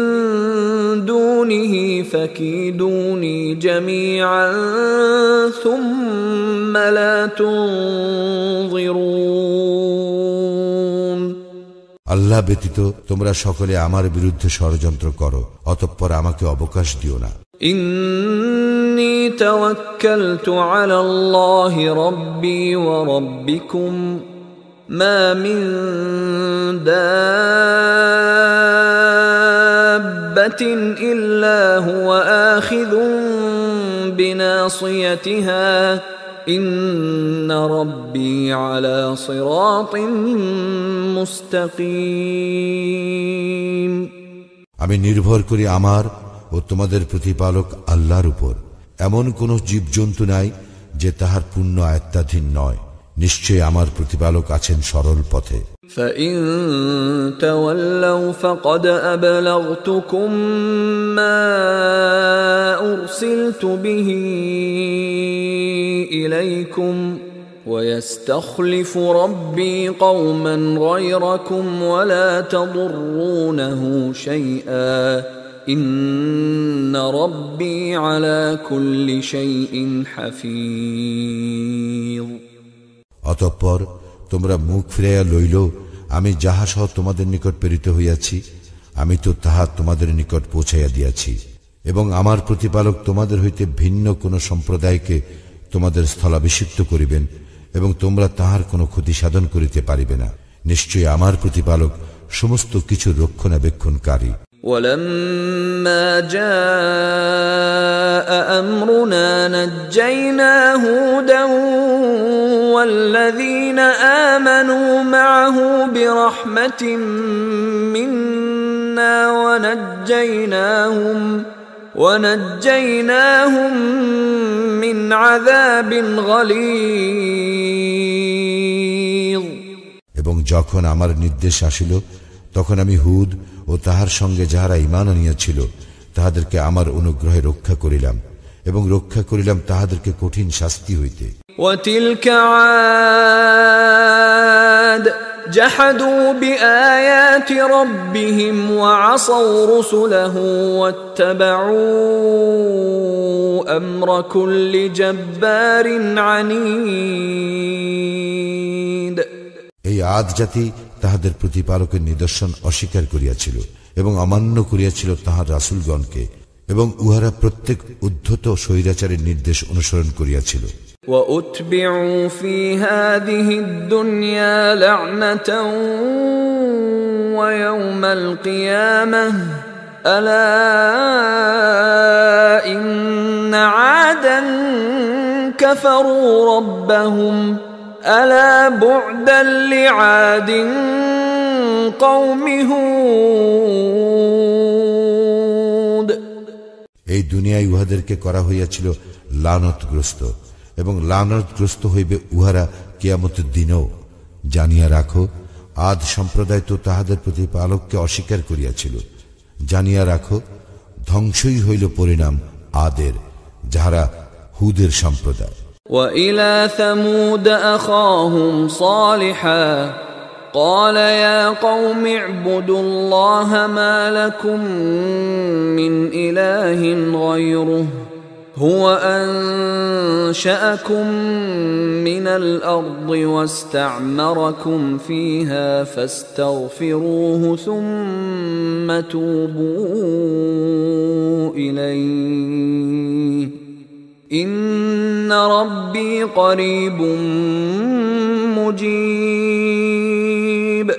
S1: দুনিহি ফাকিদুনি জামিআন সুম্মা লা তুনযিরুন।
S2: আল্লাহ ব্যতীত তোমরা সকলে আমার বিরুদ্ধে ষড়যন্ত্র করো, অতঃপর আমাকে অবকাশ দিও না।
S1: ইন্নী তাওয়াক্কালতু আলাল্লাহি রাব্বি ওয়া রাব্বিকুম মা মিন দাব্বাতিন ইল্লা হুয়া আখিযুন বিনাসিয়াতিহা ইন্না রাব্বি আলা সিরাতিন মুস্তাকিম।
S2: আমি নির্ভর করি আমার ও তোমাদের প্রতিপালক আল্লাহর উপর। এমন কোন জীবজন্তু নাই যে তাহার পূর্ণ আয়ত্তাধীন নয়। নিশ্চয় আমার প্রতিপালক আছেন সরল পথে।
S1: فَإِن تَوَلَّوْا فَقَدْ أَبْلَغْتُكُم مَّا أُرْسِلْتُ بِهِ إِلَيْكُمْ وَيَسْتَخْلِفُ رَبِّي قَوْمًا غَيْرَكُمْ وَلَا تَضُرُّونَهُ شَيْئًا إِنَّ رَبِّي عَلَى كُلِّ شَيْءٍ حَفِيظٌ।
S2: অতঃপর তোমরা মুখ ফিরাইয়া লইল, আমি যাহা সহ তোমাদের নিকট প্রেরিত হইয়াছি আমি তো তাহা তোমাদের নিকট পৌঁছাইয়া দিয়াছি, এবং আমার প্রতিপালক তোমাদের হইতে ভিন্ন কোন সম্প্রদায়কে তোমাদের স্থলাভিষিক্ত করিবেন এবং তোমরা তাহার কোন ক্ষতি সাধন করিতে পারিবে না। নিশ্চয়ই আমার প্রতিপালক সমস্ত কিছু রক্ষণাবেক্ষণকারী।
S1: وَلَمَّا جَاءَ أَمْرُنَا نَجَّيْنَا هُودًا وَالَّذِينَ آمَنُوا مَعَهُ بِرَحْمَةٍ مِنَّا وَنَجَّيْنَاهُمْ مِنْ عَذَابٍ غَلِيظٍ।
S2: এবং যখন আমার নির্দেশ আসিল তখন আমি হুদ ও তাহার সঙ্গে যাহারা ঈমান আনিয়াছিল তাহাদেরকে আমার অনুগ্রহে রক্ষা করিলাম এবং রক্ষা করিলাম তাহাদেরকে কঠিন শাস্তি হইতে।
S1: وَتِلْكَ عَادٌ جَحَدُوا بِآيَاتِ رَبِّهِمْ وَعَصَوْا رُسُلَهُ وَاتَّبَعُوا أَمْرَ كُلِّ جَبَّارٍ عَنِيدٍ।
S2: এই আদ জাতি তাহাদের প্রতিপালকের নিদর্শন অস্বীকার করিয়াছিল এবং অমান্য করিয়াছিল তাহার রাসূলগণকে, এবং উহারা প্রত্যেক উদ্ধত স্বৈরাচারের নির্দেশ অনুসরণ করিয়াছিল।
S1: وَأُتْبِعُوا فِي هَذِهِ الدُّنْيَا لَعْنَةً وَيَوْمَ الْقِيَامَةِ أَلَا إِنَّ عَادًا كَفَرُوا رَبَّهُمْ أَلَا بُعْدًا لِعَادٍ قَوْمِ هُودٍ।
S2: এই দুনিয়ায় উহাদেরকে করা হইয়াছিল লানতগ্রস্ত, এবং লানতগ্রস্ত হইবে উহারা কিয়ামতের দিনও। জানিয়া রাখো, আদ সম্প্রদায় তো তাহাদের প্রতিপালককে অস্বীকার করিয়াছিল। জানিয়া রাখো, ধ্বংসই হইল পরিণাম আদের, যাহারা হুদের সম্প্রদায়।
S1: وَإِلَى ثَمُودَ أَخَاهُمْ صَالِحًا قَالَ يَا قَوْمِ اعْبُدُوا اللَّهَ مَا لَكُمْ مِنْ إِلَٰهٍ غَيْرُهُ هُوَ أَنشَأَكُم مِّنَ الْأَرْضِ وَاسْتَعْمَرَكُمْ فِيهَا فَاسْتَغْفِرُوهُ ثُمَّ تُوبُوا إِلَيْهِ إِنَّ رَبِّي قَرِيبٌ مُجِيبٌ।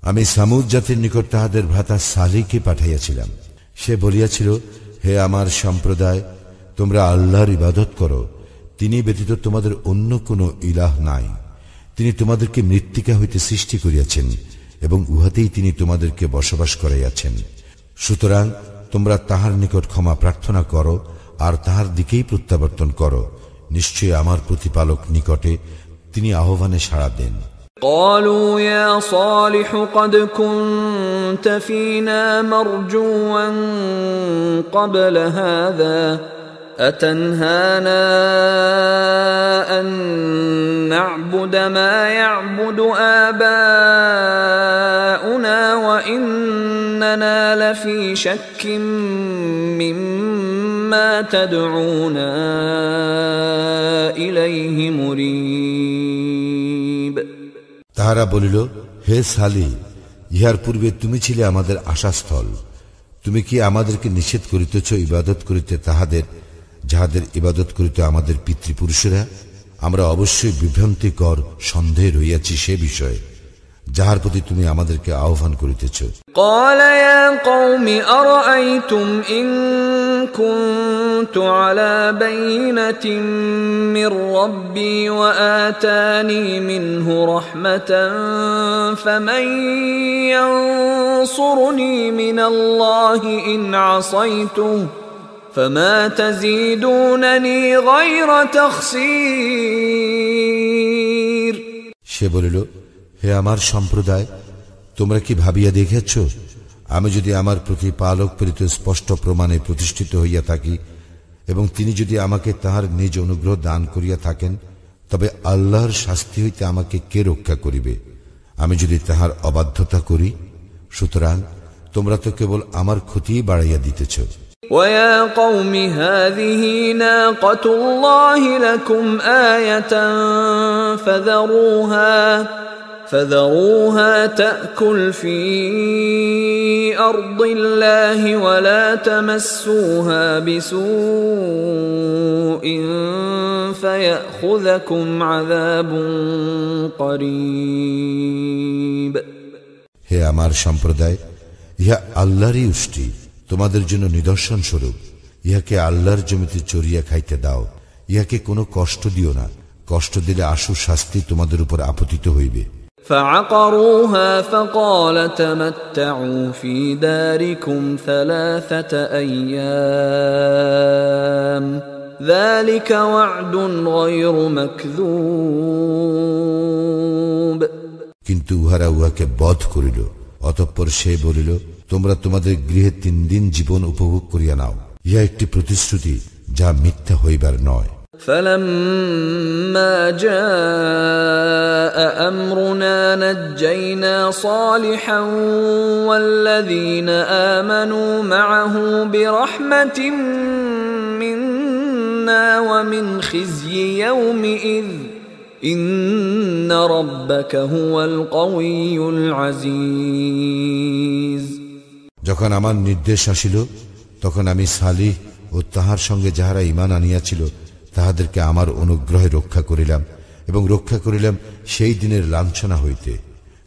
S2: আমি সামুদ জাতির নিকট তাহাদের ভ্রাতা সালিহকে পাঠাইয়াছিলাম। সে বলিয়াছিল, হে আমার সম্প্রদায়, তোমরা আল্লাহর ইবাদত করো, তিনি ব্যতীত তোমাদের অন্য কোনো ইলাহ নাই। তিনি তোমাদেরকে মৃত্তিকা হইতে সৃষ্টি করিয়াছেন এবং উহাতেই তিনি তোমাদেরকে বসবাস করাইয়াছেন। সুতরাং তোমরা তাহার নিকট ক্ষমা প্রার্থনা করো আর তাহার দিকেই প্রত্যাবর্তন করো। নিশ্চয় আমার প্রতিপালক নিকটে, তিনি আহ্বানে সাড়া দেন।
S1: قالوا يا صالح قد كنت فينا مرجوا قبل هذا أتنهانا أن نعبد ما يعبد آباؤنا في شك مما تدعونا إليه مريب
S2: তাহারা বলিল, হে সালি, ইহার পূর্বে তুমি ছিলে আমাদের আশাস্থল। তুমি কি আমাদেরকে নিষেধ করিতেছ ইবাদত করিতে যাহাদের ইবাদত করিতে আমাদের পিতৃপুরুষেরা? আমরা অবশ্যই বিভ্রান্তিকর সন্দেহে রইয়াছি সে বিষয়ে যাহার প্রতি তুমি আমাদেরকে আহ্বান করিতেছ।
S1: قال يا قوم أرأيتم إن كنت على بينة من ربي وآتاني منه رحمة فمن ينصرني من الله إن عصيته فما تزيدونني غير تخسير
S2: সে বলিল, হে আমার সম্প্রদায়, তোমরা কি ভাবিয়া দেখেছ, আমি যদি আমার প্রতিপালক প্রেরিত স্পষ্ট প্রমাণে প্রতিষ্ঠিত হইয়া থাকি এবং তিনি যদি আমাকে তাহার নিজ অনুগ্রহ দান করিয়া থাকেন, তবে আল্লাহর শাস্তি হইতে আমাকে কে রক্ষা করিবে আমি যদি তাহার অবাধ্যতা করি? সুতরাং তোমরা তো কেবল আমার ক্ষতিই বাড়াইয়া দিতেছ।
S1: وَيَا قَوْمِ هَذِهِ نَاقَةُ اللَّهِ لَكُمْ آيَةً فَذَرُوهَا تَأْكُلْ فِي أَرْضِ اللَّهِ وَلَا تَمَسُّوهَا بِسُوءٍ فَيَأْخُذَكُمْ عَذَابٌ قَرِيبٌ
S2: হে আমার সম্প্রদায়, ইহা আল্লাহরই উষ্টি, তোমাদের জন্য নিদর্শন স্বরূপ। ইহাকে আল্লাহর জমিতে চড়িয়া খাইতে দাও, ইহাকে কোনো কষ্ট দিও না, কষ্ট দিলে আশু শাস্তি তোমাদের উপর আপতিত হইবে।
S1: فعقروها فقال تمتعوا في داركم 3 أيام ذلك وعد غير مكذوب
S2: কিন্তু উহারা উহাকে বধ করিল। অতঃপর সে বলিল, তোমরা তোমাদের গৃহে 3 দিন জীবন উপভোগ করিয়া নাও, ইহা একটি প্রতিশ্রুতি যা মিথ্যা হইবার নয়।
S1: فلما جاء أمرنا نجينا صالحا والذين آمنوا معه برحمة منا ومن خزي يومئذ إن ربك هو القوي العزيز
S2: যখন আমার নির্দেশ আসিল, তখন আমি সালিহ ও তাহার সঙ্গে যাহারা ঈমান আনিয়াছিল তাহাদেরকে আমার অনুগ্রহে রক্ষা করিলাম এবং রক্ষা করিলাম সেই দিনের লাঞ্ছনা হইতে।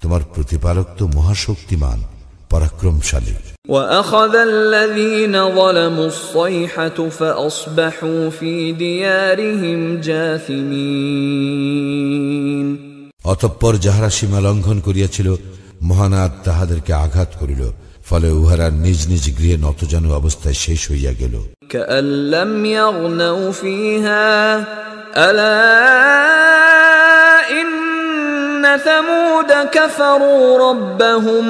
S2: তোমার প্রতিপালক তো মহাশক্তিমান, পরাক্রমশালী।
S1: وأخذ الذين ظلموا الصيحة فأصبحوا في ديارهم جاثمين
S2: অতঃপর যাহারা সীমা লঙ্ঘন করিয়াছিল, মহানাদ তাহাদেরকে আঘাত করিল, ফলে উহারা নিজ নিজ গৃহে নতজানু অবস্থায় শেষ হইয়া গেল।
S1: كأن لم يغنوا فيها ألا إن ثمود كفروا ربهم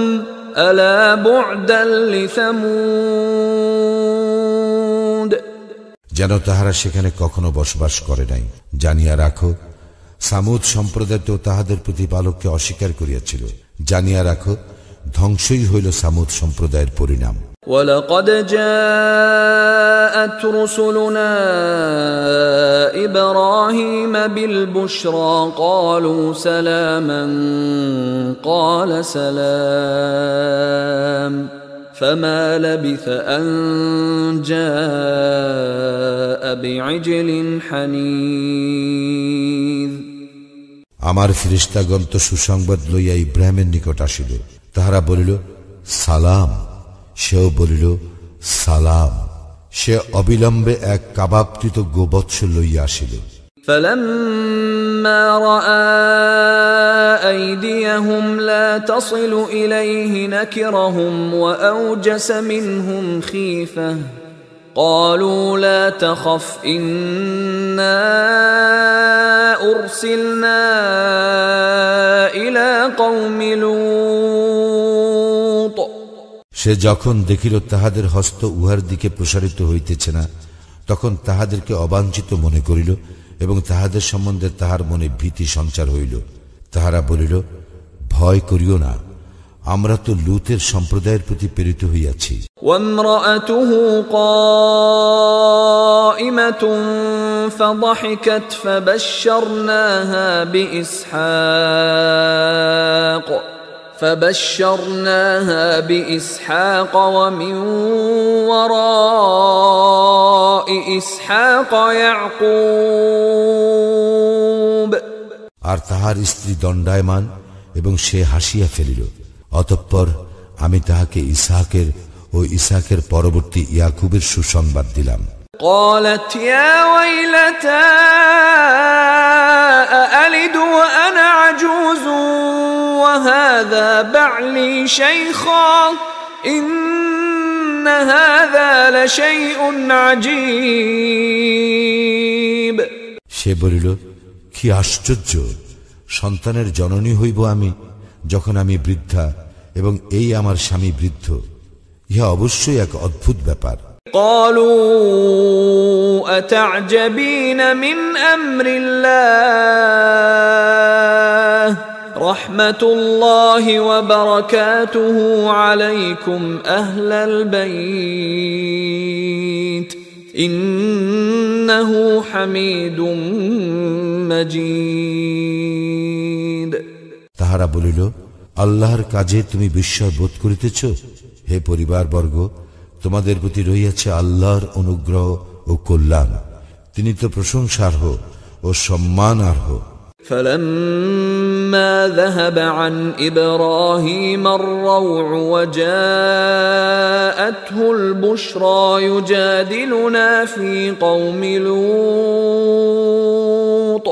S1: ألا بعدا لثمود
S2: যেন তাহারা সেখানে কখনো বসবাস করে নাই। জানিয়া রাখো, সামুদ সম্প্রদায় তো তাহাদের প্রতিপালককে অস্বীকার করিয়াছিল। জানিয়া রাখো, ধ্বংসই হইল সামুদ সম্প্রদায়ের পরিণাম।
S1: ولقد جاءت رسلنا إبراهيم بالبشرى قالوا سلاما قال سلام فما لبث أن جاء بعجل حنيذ
S2: আমার ফেরেশতাগণ তো সুসংবাদ লইয়া ইব্রাহিমের নিকট আসিল। তাহারা বলিল, সালাম। সেও বলিল, সালাম। সে অবিলম্বে এক কাবাবকৃত গোবৎস লইয়া আসিল।
S1: فلما رأى أيديهم لا تصل إليه نكرهم وأوجس منهم خيفة قالوا لا تخف إنا أرسلنا إلى قوم لوط
S2: সে যখন দেখিল তাহাদের হস্ত উহার দিকে প্রসারিত হইতেছে না, তখন তাহাদেরকে অবাঞ্ছিত মনে করিল এবং তাহাদের সম্বন্ধে তাহার মনে ভীতি সঞ্চার হইল। তাহারা বলিল, ভয় করিও না, আমরা তো লূতের সম্প্রদায়ের প্রতি প্রেরিত হইয়াছি।
S1: وامرأته قائمة فضحكت فبشرناها بإسحاق ومن وراء إسحاق يعقوب।
S2: আর তাহার স্ত্রী দণ্ডায়মান এবং সে হাসিয়া ফেলিল। অতঃপর আমি তাহাকে ইসহাকের ও ইসহাকের পরবর্তী ইয়াকুবের সুসংবাদ দিলাম।
S1: قالت يا ويلتى أألد وأنا عجوز وهذا بعلي شيخا إن هذا لشيء عجيب।
S2: সে বলিল, কি আশ্চর্য, সন্তানের জননী হইব আমি যখন আমি বৃদ্ধা এবং এই আমার স্বামী বৃদ্ধ, ইহা অবশ্যই এক অদ্ভুত ব্যাপার।
S1: قالوا أتعجبين من أمر الله رحمة الله وبركاته عليكم أهل البيت إنه حميد مجيد।
S2: তাহারা বলিল, আল্লাহর কাজে তুমি বিস্ময় বোধ করিতেছ? হে পরিবারবর্গ, তোমাদের প্রতি রহিয়াছে আল্লাহর অনুগ্রহ ও কল্যাণ, তিনি তো প্রশংসার্হ ও সম্মানার্হ।
S1: فلما ذهب عن إبراهيم الروع وجاءته البشرى يجادلنا في قوم لوط।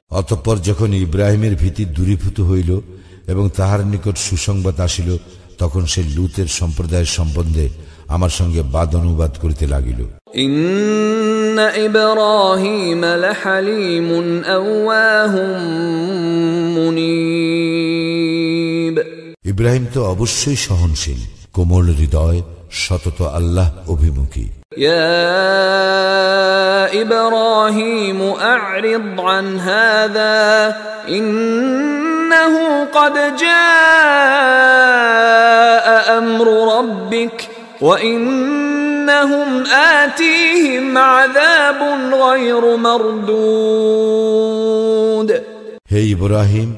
S2: অতঃপর যখন ইব্রাহিমের ভীতি দূরীভূত হইল এবং তাহার নিকট সুসংবাদ আসিল, তখন সে লূতের সম্প্রদায়ের সম্বন্ধে আমার সঙ্গে বাদ অনুবাদ করিতে লাগিল।
S1: ইন্না ইব্রাহিম লাহালিমুন আওয়াহুম মুনীব।
S2: ইব্রাহিম তো অবশ্যই সহনশীল, কোমল হৃদয়, সতত আল্লাহ অভিমুখী।
S1: ইয়া ইব্রাহিম আ'রিদ আন হাযা ইন্নাহু ক্বাদ জাআ আমরু রাব্বিক وَإِنَّهُمْ آتِيهِمْ عَذَابٌ غَيْرُ مَرْدُودٍ।
S2: হে ইব্রাহিম,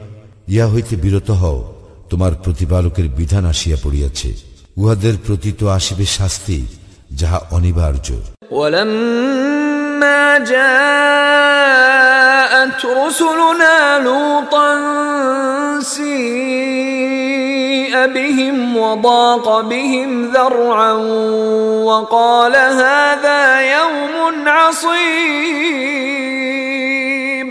S2: ইহা হইতে বিরত হও, তোমার প্রতিপালকের বিধান আসিয়া পড়িয়াছে, উহাদের প্রতি তো আসিবে শাস্তি, যাহা অনিবার্য।
S1: وَلَمَّا جَاءَتْ رُسُلُنَا لُوطًا سِيءَ بِهِمْ وَضَاقَ بِهِمْ ذَرْعًا وَقَالَ هَذَا يَوْمٌ عَصِيبٌ।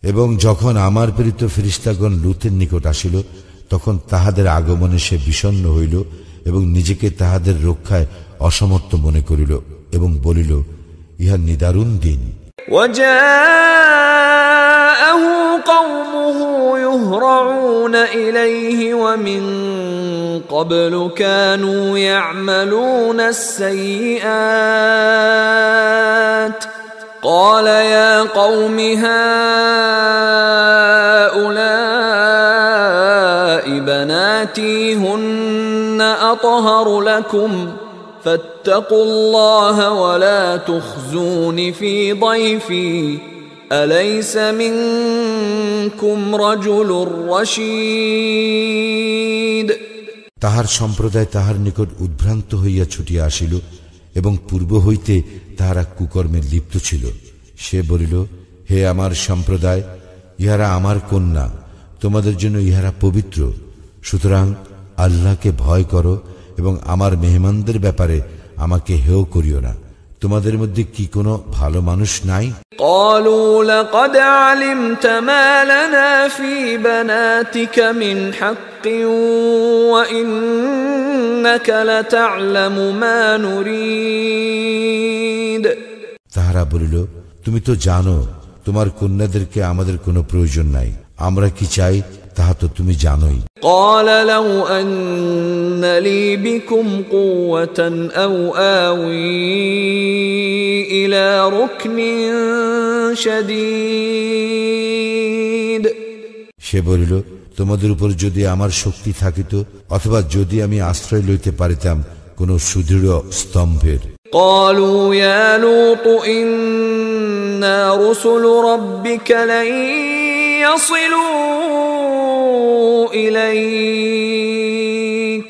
S2: এবং যখন আমার প্রেরিত ফেরেশতাগণ লূতের নিকট আসিল, তখন তাহাদের আগমনে সে বিষণ্ণ হইল এবং নিজেকে তাহাদের রক্ষায় অসমর্থ মনে করিল এবং বলিল, ইহা নিদারুণ দিন।
S1: وَجَاءَهُ قَوْمُهُ يُهْرَعُونَ إِلَيْهِ وَمِن قَبْلُ كَانُوا يَعْمَلُونَ السَّيِّئَاتِ قَالَ يَا قَوْمِ هَؤُلَاءِ بَنَاتِي هُنَّ أَطْهَرُ لَكُمْ فاتقوا الله ولا تخزون في ضيفي أليس منكم رجل رشيد।
S2: তাহার সম্প্রদায় তাহার নিকট উদ্ভ্রান্ত হইয়া ছুটিয়া আসিল এবং পূর্ব হইতে তাহারা কুকর্মে লিপ্ত ছিল। সে বলিল, হে আমার সম্প্রদায়, ইহারা আমার কন্যা, তোমাদের জন্য ইহারা পবিত্র, সুতরাং আল্লাহকে ভয় করো এবং আমার মেহমানদের ব্যাপারে আমাকে হেয় করিও না। তোমাদের মধ্যে কি কোনো ভালো মানুষ নাই?
S1: قالوا لقد علمت ما لنا في بناتك من حق وإنك لتعلم ما نريد।
S2: তাহারা বলিল, তুমি তো জানো তোমার কন্যাদেরকে আমাদের কোনো প্রয়োজন নাই, আমরা কি চাই তাহা তো তুমি জানোই।
S1: قال لو أن لي بكم قوة أو آوي إلى ركن شديد।
S2: সে বলিল, তোমাদের উপর যদি আমার শক্তি থাকিত, অথবা যদি আমি আশ্রয় লইতে পারিতাম কোন সুদৃঢ় স্তম্ভের।
S1: قالوا يا لوط إنا رسل ربك لن يصلوا إليك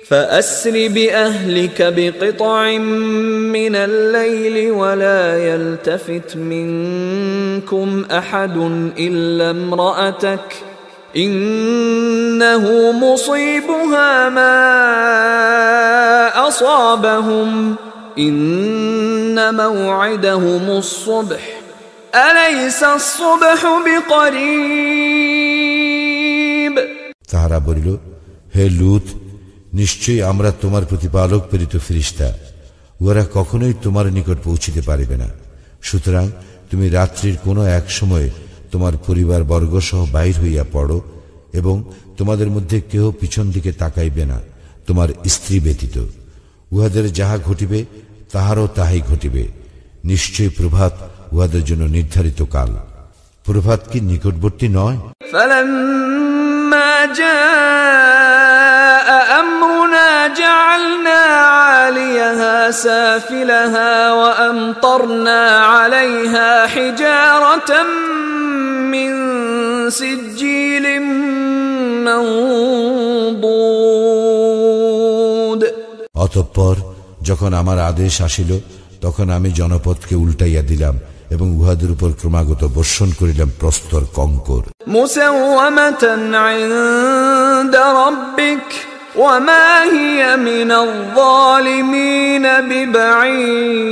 S1: فأسر بأهلك بقطع من الليل ولا يلتفت منكم أحد إلا امرأتك إنه مصيبها ما أصابهم إن موعدهم الصبح أليس الصبح بقريب
S2: তাহারা বলিল, হে লূত, নিশ্চয়ই আমরা তোমার প্রতিপালক প্রেরিত ফেরেশতা, উহারা কখনোই তোমার নিকট পৌঁছিতে পারিবে না। সুতরাং তুমি রাত্রির কোনো এক সময়ে তোমার পরিবার বর্গ সহ বাহির হইয়া পড়ো, এবং তোমাদের মধ্যে কেহ পিছন দিকে তাকাইবে না তোমার স্ত্রী ব্যতীত। উহাদের যাহা ঘটিবে তাহারও তাহাই ঘটিবে। নিশ্চয়ই প্রভাত উহাদের জন্য নির্ধারিত কাল। প্রভাত কি নিকটবর্তী নয়?
S1: فلما جاء أمرنا جعلنا عاليها سافلها وأمطرنا عليها حجارة من سجيل منضود
S2: অতঃপর যখন আমার আদেশ আসিল, তখন আমি জনপদকে উল্টাইয়া দিলাম এবং উহাদের উপর ক্রমাগত বর্ষণ করিলাম প্রস্তর কঙ্কর।
S1: মুসাওয়ামাতান ইনদা রাব্বিক ওয়া মা হিয়া মিনাল যালিমিন বিবাঈদ,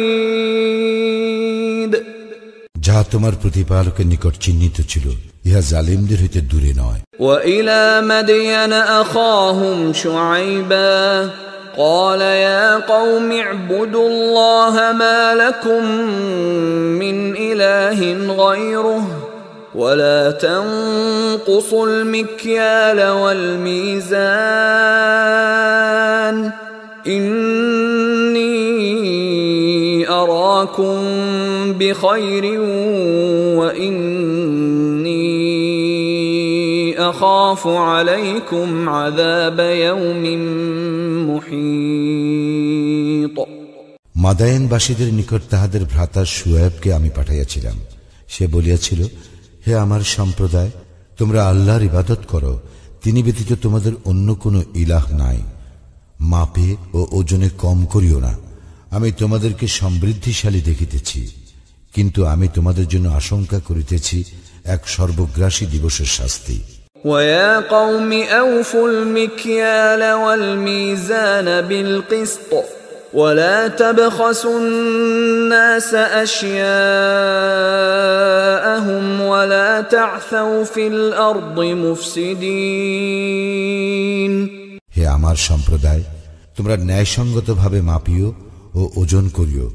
S2: যাহা তোমার প্রতিপালকের নিকট চিহ্নিত ছিল, ইহা জালিমদের হইতে দূরে নয়।
S1: ওয়া ইলা মাদয়ান আখাহুম শুআইবা قال يا قوم اعبدوا الله ما لكم من إله غيره ولا تنقصوا المكيال والميزان إني أراكم بخير وإني أخاف عليكم عذاب يوم محيط।
S2: মাদায়েনবাসীদের নিকট তাহাদের ভ্রাতা শুআয়বকে আমি পাঠাইয়াছিলাম। সে বলিয়াছিল, হে আমার সম্প্রদায়, তোমরা আল্লাহর ইবাদত করো, তিনি ব্যতীত তোমাদের অন্য কোনো ইলাহ নাই। মাপে ও ওজনে কম করিও না। আমি তোমাদেরকে সমৃদ্ধিশালী দেখিতেছি, কিন্তু আমি তোমাদের জন্য আশঙ্কা করিতেছি এক সর্বগ্রাসী দিবসের শাস্তি।
S1: وَيَا قَوْمِ أَوْفُوا الْمِكْيَالَ وَالْمِيزَانَ بِالْقِسْطِ وَلَا تَبْخَسُوا النَّاسَ أَشْيَاءَهُمْ وَلَا تَعْثَوْا فِي الْأَرْضِ مُفْسِدِينَ।
S2: হে আমার সম্প্রদায়, তোমরা ন্যায়সঙ্গতভাবে মাপিও ও ওজন করিও,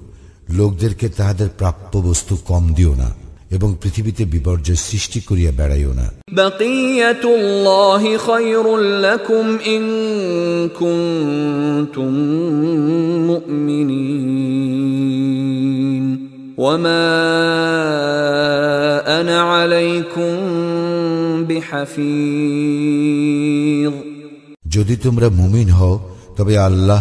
S2: লোকদেরকে তাহাদের প্রাপ্য বস্তু কম দিও না এবং পৃথিবীতে বিপর্যয় সৃষ্টি করিয়া বেড়াইও না।
S1: বাকিয়াতুল্লাহি খায়রুল লাকুম ইন কুনতুম মুমিনিন ওয়া মা আনা আলাইকুম বিহাফিজ।
S2: যদি তোমরা মুমিন হও, তবে আল্লাহ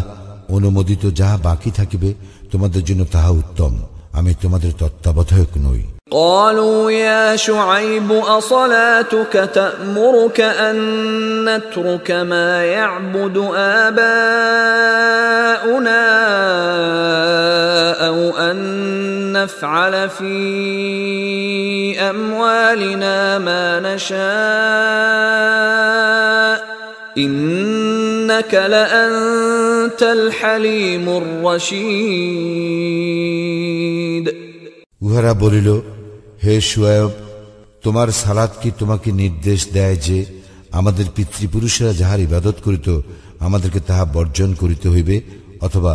S2: অনুমোদিত যাহা বাকি থাকিবে তোমাদের জন্য তাহা উত্তম, আমি তোমাদের তত্ত্বাবধায়ক নই।
S1: قالوا يا شعيب أصلاتك تأمرك أن نترك ما يعبد آباؤنا أو أن نفعل في أموالنا ما نشاء إنك لأنت الحليم الرشيد।
S2: উহারা বলিল, হে শুআয়ব, তোমার সালাত কি তোমাকে নির্দেশ দেয় যে আমাদের পিতৃপুরুষেরা যাহার ইবাদত করিত আমাদেরকে তাহা বর্জন করিতে হইবে, অথবা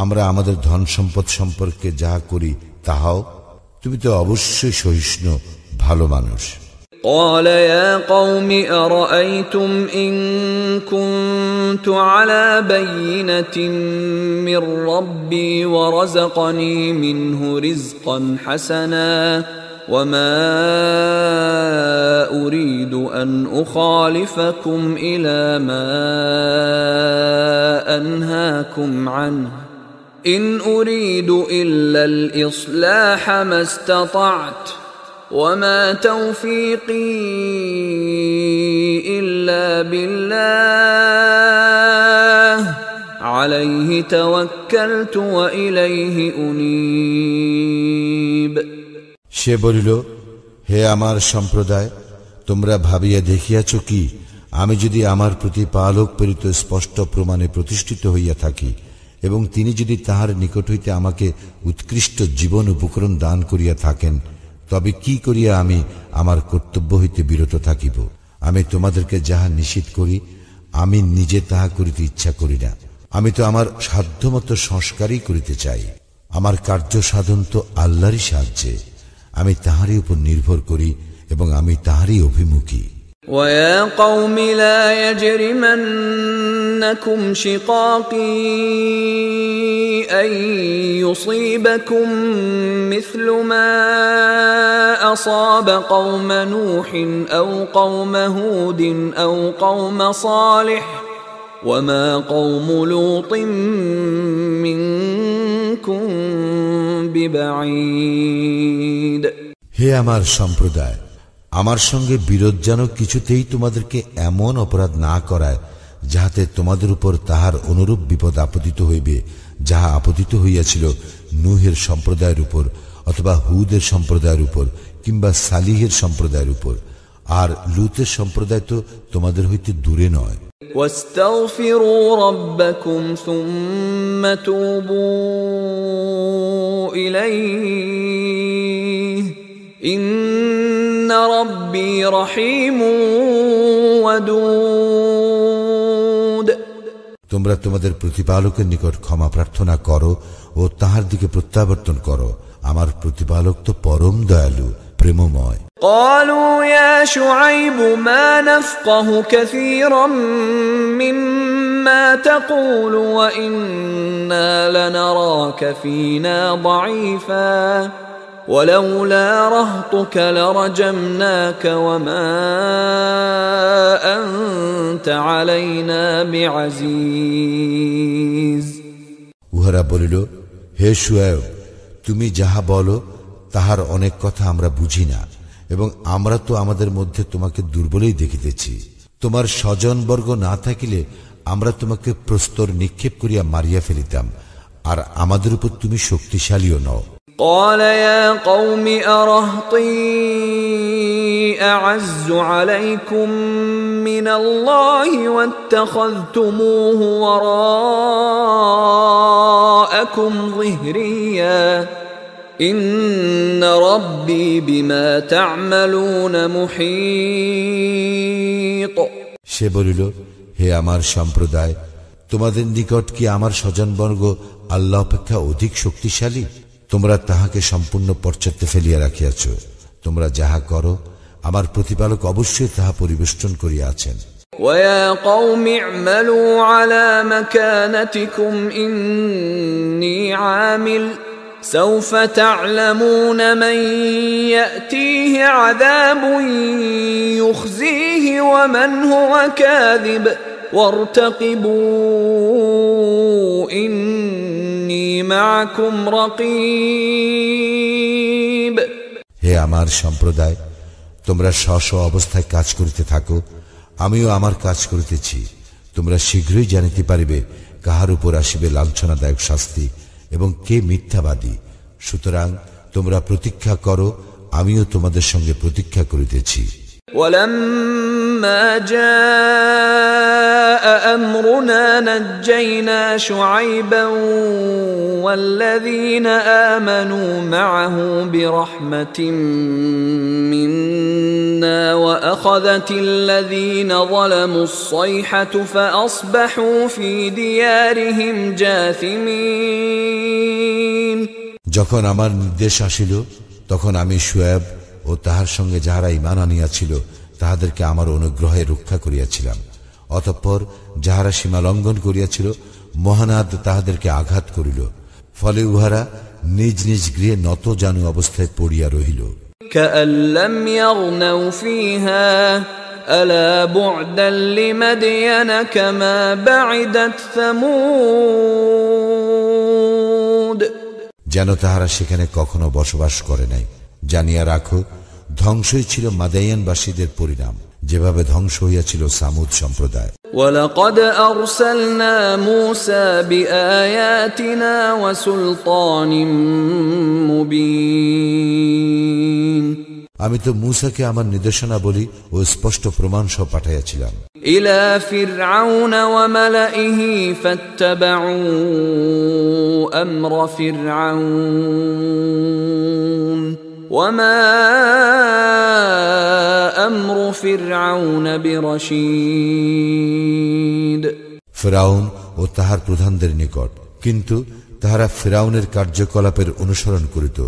S2: আমরা আমাদের ধন সম্পদ সম্পর্কে যাহা করি তাহাও? তুমি তো অবশ্যই সহিষ্ণু, ভালো মানুষ।
S1: قال يا قوم أرأيتم إن كنت على بينة من ربي ورزقني منه رزقا حسنا وما أريد أن أن أخالفكم إلى ما أنهاكم عنه إن أريد إلا الإصلاح ما استطعت وما توفيقي إلا بالله عليه توكلت وإليه أنيب
S2: সে বলিল, হে আমার সম্প্রদায়, তোমরা ভাবিয়া দেখিয়াছ কি, আমি যদি আমার প্রতিপালক প্রেরিত স্পষ্ট প্রমাণে প্রতিষ্ঠিত হইয়া থাকি এবং তিনি যদি তাহার নিকট হইতে আমাকে উৎকৃষ্ট জীবন উপকরণ দান করিয়া থাকেন, তবে কি করিয়া আমি আমার কর্তব্য হইতে বিরত থাকিব? আমি তোমাদেরকে যাহা নিষেধ করি আমি নিজে তাহা করিতে ইচ্ছা করি না। আমি তো আমার সাধ্যমতো সংস্কারই করিতে চাই। আমার কার্য সাধন তো আল্লাহরই সাহায্যে। আমি তাহারই উপর নির্ভর করি এবং আমি তাহারই অভিমুখী।
S1: وَيَا قَوْمِ لَا يَجْرِمَنَّكُمْ شِقَاقِي أَن يُصِيبَكُم مِّثْلُ مَا أَصَابَ قَوْمَ نُوحٍ أَوْ قَوْمَ هُودٍ أَوْ قَوْمَ صَالِحٍ وَمَا قَوْمُ لُوطٍ مِّنكُم بِبَعِيدٍ।
S2: হে আমার সম্প্রদায়, আমার সঙ্গে বিরোধ যেন কিছুতেই তোমাদেরকে এমন অপরাধ না করায় যাহাতে তোমাদের উপর তাহার অনুরূপ বিপদ আপতিত হইবে যাহা আপতিত হইয়াছিল নূহের সম্প্রদায়ের উপর অথবা হুদের সম্প্রদায়ের উপর কিংবা সালিহের সম্প্রদায়ের উপর। আর লূতের সম্প্রদায় তো তোমাদের হইতে দূরে নয়।
S1: واستغفروا ربكم ثم توبوا إليه إن ربي رحيم ودود।
S2: তোমরা তোমাদের প্রতিপালকের নিকট ক্ষমা প্রার্থনা করো ও তাহার দিকে প্রত্যাবর্তন করো। আমার প্রতিপালক তো পরম দয়ালু, প্রেমময়।
S1: قالوا يا شعيب ما نفقه كثيرا مما تقول وإنا لنراك فينا ضعيفا ولولا رهطك لرجمناك وما أنت علينا بعزيز।
S2: উহারা বলিল, হে শুআয়ব, তুমি যাহা বলো তাহার অনেক কথা আমরা বুঝি না এবং আমরা তো আমাদের মধ্যে তোমাকে দুর্বলই দেখিতেছি। তোমার স্বজনবর্গ না থাকিলে আমরা তোমাকে প্রস্তর নিক্ষেপ করিয়া মারিয়া ফেলিতাম, আর আমাদের উপর তুমি শক্তিশালীও নও।
S1: قال يا قوم أرهطي أعز عليكم من الله واتخذتموه وراءكم ظهريا إن ربي بما تعملون محيط।
S2: সে বলিল, হে আমার সম্প্রদায়, তোমাদের নিকট কি আমার স্বজনবর্গ আল্লাহ অপেক্ষা অধিক শক্তিশালী? তোমরা তাহাকে সম্পূর্ণ পশ্চাতে ফেলিয়া রাখিয়াছ। তোমরা যাহা করো আমার প্রতিপালক অবশ্যই তাহা পরিবেষ্টন করিয়া আছেন।
S1: وَيَا قَوْمِ اعْمَلُوا عَلَى مَكَانَتِكُمْ إِنِّي عَامِلٌ سَوْفَ تَعْلَمُونَ مَنْ يَأْتِيهِ عَذَابٌ يُخْزِيهِ وَمَنْ هُوَ كَاذِبٌ وَارْتَقِبُوا إِنِّي مَعَكُمْ رَقِيبٌ।
S2: হে আমার সম্প্রদায়, তোমরা স্ব অবস্থায় কাজ করিতে থাকো, আমিও আমার কাজ করিতেছি। তোমরা শীঘ্রই জানিতে পারিবে কাহার উপর আসিবে লাঞ্ছনাদায়ক শাস্তি এবং কে মিথ্যাবাদী। সুতরাং তোমরা প্রতীক্ষা করো, আমিও তোমাদের সঙ্গে প্রতীক্ষা করিতেছি।
S1: ولما جاء أمرنا نجينا شعيبا والذين آمنوا معه برحمة منا وأخذت الذين ظلموا الصيحة فأصبحوا في ديارهم جاثمين।
S2: যখন আমার নির্দেশ আসিল তখন আমি শুআয়ব ও তাহার সঙ্গে যাহারা ঈমান আনিয়াছিল তাহাদেরকে আমার অনুগ্রহে রক্ষা করিয়াছিলাম। অতঃপর যাহারা সীমা লঙ্ঘন করিয়াছিল মহানাদ তাহাদেরকে আঘাত করিল, ফলে উহারা নিজ নিজ গৃহে নত জানু অবস্থায় পড়িয়া রহিল।
S1: كأن لم يغنوا فيها ألا بعدا لمدين كما بعدت ثمود
S2: যেন তাহারা সেখানে কখনো বসবাস করে নাই। জানিয়া রাখো, ধ্বংসই ছিল মাদায়ানবাসীদের পরিণাম, যেভাবে ধ্বংস হইয়াছিল সামুদ সম্প্রদায়।
S1: وَلَقَدْ أَرْسَلْنَا مُوسَى بِآيَاتِنَا وَسُلْطَانٍ مُبِينٍ
S2: আমি তো মূসাকে আমার নির্দেশনা বলি ও স্পষ্ট প্রমাণ সহ পাঠাইয়াছিলাম।
S1: إِلَى فِرْعَوْنَ وَمَلَئِهِ فَاتَّبَعُوا أَمْرَ فِرْعَوْنَ وَمَا أَمْرُ فِرْعَوْنَ بِرَشِيدٍ
S2: ফিরআউন ও তাহার প্রধানদের নিকট, কিন্তু তাহারা ফিরআউনের কার্যকলাপের অনুসরণ করিত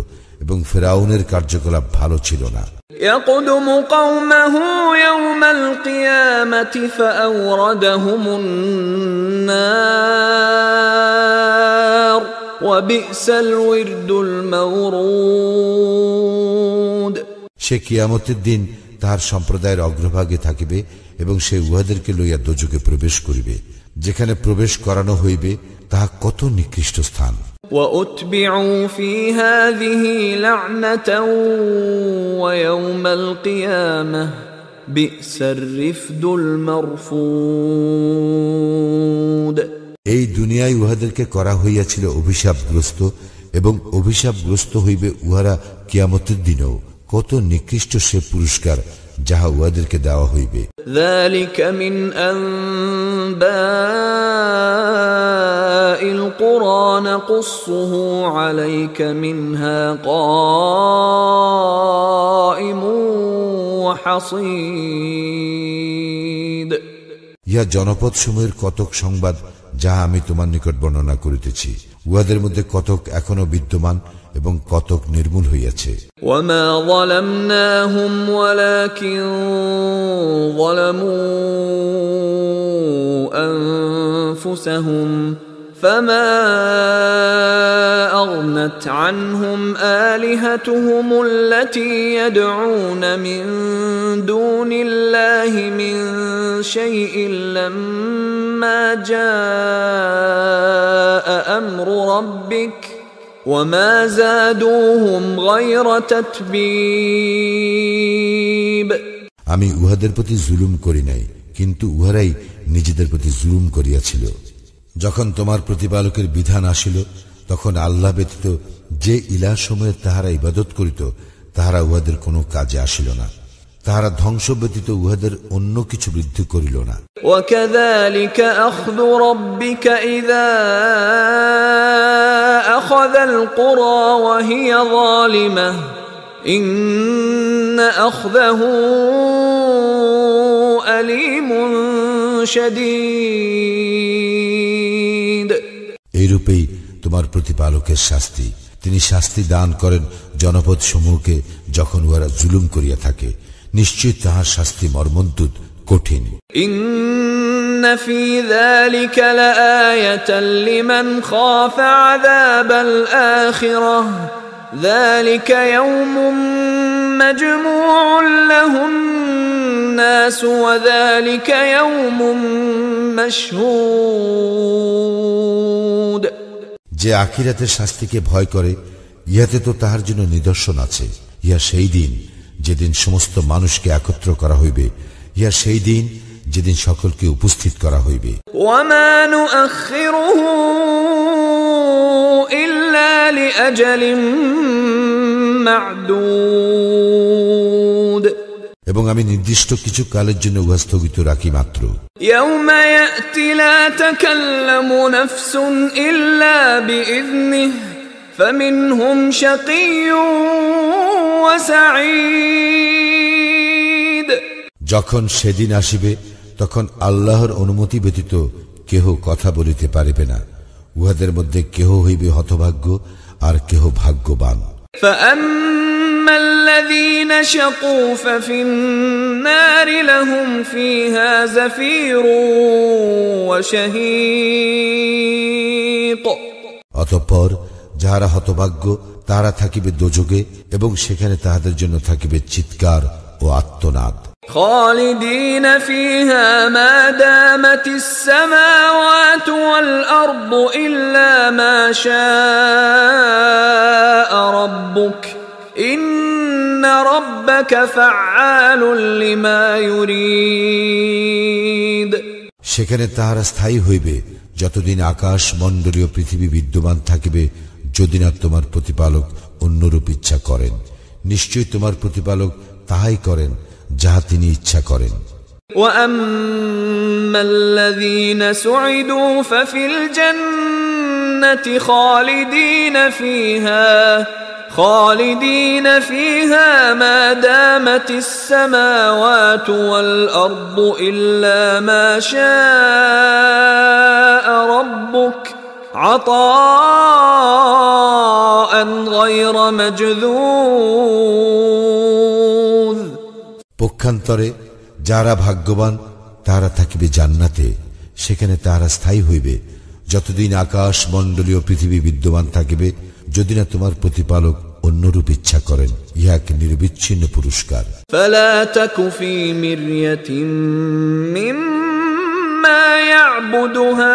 S2: এবং ফিরআউনের কার্যকলাপ ভালো ছিল না।
S1: يقدم قومه يوم القيامة فأوردهم النار وبئس الورد المورود
S2: সে কিয়ামতের দিন তাহার সম্প্রদায়ের অগ্রভাগে থাকিবে এবং সে উহাদেরকে লইয়া দোজকে প্রবেশ করিবে, যেখানে প্রবেশ করানো হইবে তাহা কত নিকৃষ্ট স্থান।
S1: وَأُتْبِعُوا فِي هَذِهِ لَعْنَةً وَيَوْمَ الْقِيَامَةِ بِئْسَ الرِّفْدُ الْمَرْفُودُ
S2: এই দুনিয়ায় উহাদেরকে করা হইয়াছিল অভিশাপগ্রস্ত, এবং অভিশাপগ্রস্ত হইবে উহারা কিয়ামতের দিনেও। কত নিকৃষ্ট সে পুরস্কার যাহা উহাদেরকে দেওয়া হইবে।
S1: ذَلِكَ مِنْ أَنْبَاءِ الْقُرَى نَقُصُّهُ عَلَيْكَ مِنْهَا قَائِمٌ وَحَصِيدٌ
S2: ইহা জনপদ সমূহের কতক সংবাদ যাহা আমি তোমার নিকট বর্ণনা করিতেছি। উহাদের মধ্যে কতক এখনো বিদ্যমান এবং কতক নির্মূল হইয়াছে।
S1: وَمَا ظَلَمْنَاهُمْ وَلَكِنْ ظَلَمُوا أَنفُسَهُمْ فَمَا أَغْنَتْ عَنْهُمْ آلِهَتُهُمُ الَّتِي يَدْعُونَ مِن دُونِ اللَّهِ مِن شَيْءٍ لَّمَّا جَاءَ أَمْرُ رَبِّكَ وَمَا زَادُوهُمْ غَيْرَ تَتْبِيبٍ
S2: আমি উহাদের প্রতি জুলুম করি নাই, কিন্তু উহারাই নিজেদের প্রতি জুলুম করিয়াছিল। যখন তোমার প্রতিপালকের বিধান আসিল, তখন আল্লাহ ব্যতীত যে ইলাহ সমূহের তাহারা ইবাদত করিত, তাহারা উহাদের কোনো কাজে আসিল না। তাহারা ধ্বংস ব্যতীত উহাদের অন্য কিছু বৃদ্ধি করিল না।
S1: وَكَذَلِكَ أَخْذُ رَبِّكَ إِذَا أَخَذَ الْقُرَى وَهِيَ ظَالِمَةٌ إِنَّ أَخْذَهُ أَلِيمٌ شَدِيدٌ
S2: এইরূপেই তোমার প্রতিপালকের শাস্তি, তিনি শাস্তি দান করেন জনপদ সমূহকে যখন উহারা জুলুম করিয়া থাকে। নিশ্চয় তাহার শাস্তি মর্মন্তুদ, কঠিন।
S1: ইন্না ফী যালিকা লাআয়াতান লিমান খাফা আযাবাল আখিরাহ যালিকা ইয়াওমুম মাজমুউন লাহুন নাস ওয়া যালিকা ইয়াওমুম মাশহুদ।
S2: যে আখিরাতের শাস্তিকে ভয় করে, ইহাতে তো তাহার জন্য নিদর্শন আছে। ইহা সেই দিন যেদিন সমস্ত মানুষকে একত্র করা হইবে, ইহা সেই দিন যেদিন সকলকে উপস্থিত করা হইবে।
S1: ওয়ামা নুআখিরুহু ইল্লা লিআজালিন মা'দুদ,
S2: এবং আমি নির্দিষ্ট কিছু কালের জন্য উহা স্থগিত রাখি মাত্র।
S1: ইয়াওমা ইয়াতি লা তাকাল্লামু নাফসুন ইল্লা বিইযনিহি ফামিনহুম শাকিয়্যুন ওয়া সাঈদ।
S2: যখন সেদিন আসিবে, তখন আল্লাহর অনুমতি ব্যতীত কেহ কথা বলিতে পারিবে না। উহাদের মধ্যে কেহ হইবে হতভাগ্য, আর কেহ ভাগ্যবান।
S1: فَأَمَّا الَّذِينَ شَقُوا فَفِي النَّارِ لَهُمْ فِيهَا زَفِيرٌ وَشَهِيقٌ।
S2: অতঃপর যাহারা হতভাগ্য, তাহারা থাকিবে দোজগে, এবং সেখানে তাহাদের জন্য থাকিবে চিৎকার ও আর্তনাদ।
S1: خالدين فيها ما دامت السماوات والأرض إلا ما شاء ربك إن ربك فعال لما يريد
S2: সেখানে তাহারা স্থায়ী হইবে যতদিন আকাশ মণ্ডলীয় পৃথিবী বিদ্যমান থাকিবে, যদি না তোমার প্রতিপালক অন্যরূপ ইচ্ছা করেন। নিশ্চয়ই তোমার প্রতিপালক তাহাই করেন যাহা তিনি ইচ্ছা করেন।
S1: وَأَمَّا الَّذِينَ سُعِدُوا فَفِي الْجَنَّةِ خَالِدِينَ فِيهَا مَا دَامَتِ السَّمَاوَاتُ وَالْأَرْضُ إِلَّا مَا شَاءَ رَبُّكَ عَطَاءً غَيْرَ مَجْذُوذٍ।
S2: পক্ষান্তরে যারা ভাগ্যবান তারা থাকিবে জান্নাতে, সেখানে তারা স্থায়ী হইবে যতদিন আকাশ মণ্ডলীয় পৃথিবী বিদ্যমান থাকিবে, যদি না তোমার প্রতিপালক অন্যরূপ ইচ্ছা করেন। ইহা এক নিরবিচ্ছিন্ন পুরস্কার।
S1: فلا تك في مرية مما يعبد هؤلاء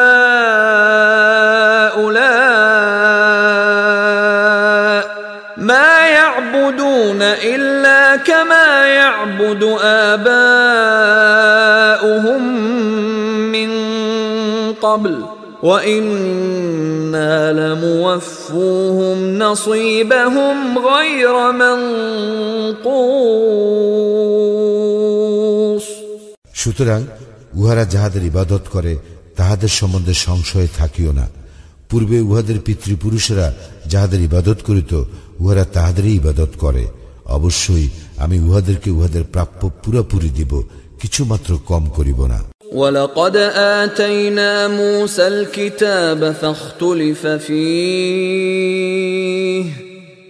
S1: ما يعبدون إلا كما يعبد آباؤهم من قبل وَإِنَّا لَمُوَفُّوهُمْ نَصِيبَهُمْ غَيْرَ مَنْقُوصٍ।
S2: সুতরাং উহারা যাহাদের ইবাদত করে তাহাদের সম্বন্ধে সংশয়ে থাকিও না। পূর্বে উহাদের পিতৃপুরুষেরা যাহাদের ইবাদত করিত, উহারা তাহাদেরই ইবাদত করে। অবশ্যই আমি উহাদেরকে উহাদের প্রাপ্য পুরাপুরি দিব, কিছুমাত্র কম করিব না।
S1: وَلَقَدْ آتَيْنَا مُوسَى الْكِتَابَ فَاخْتُلِفَ فِيهِ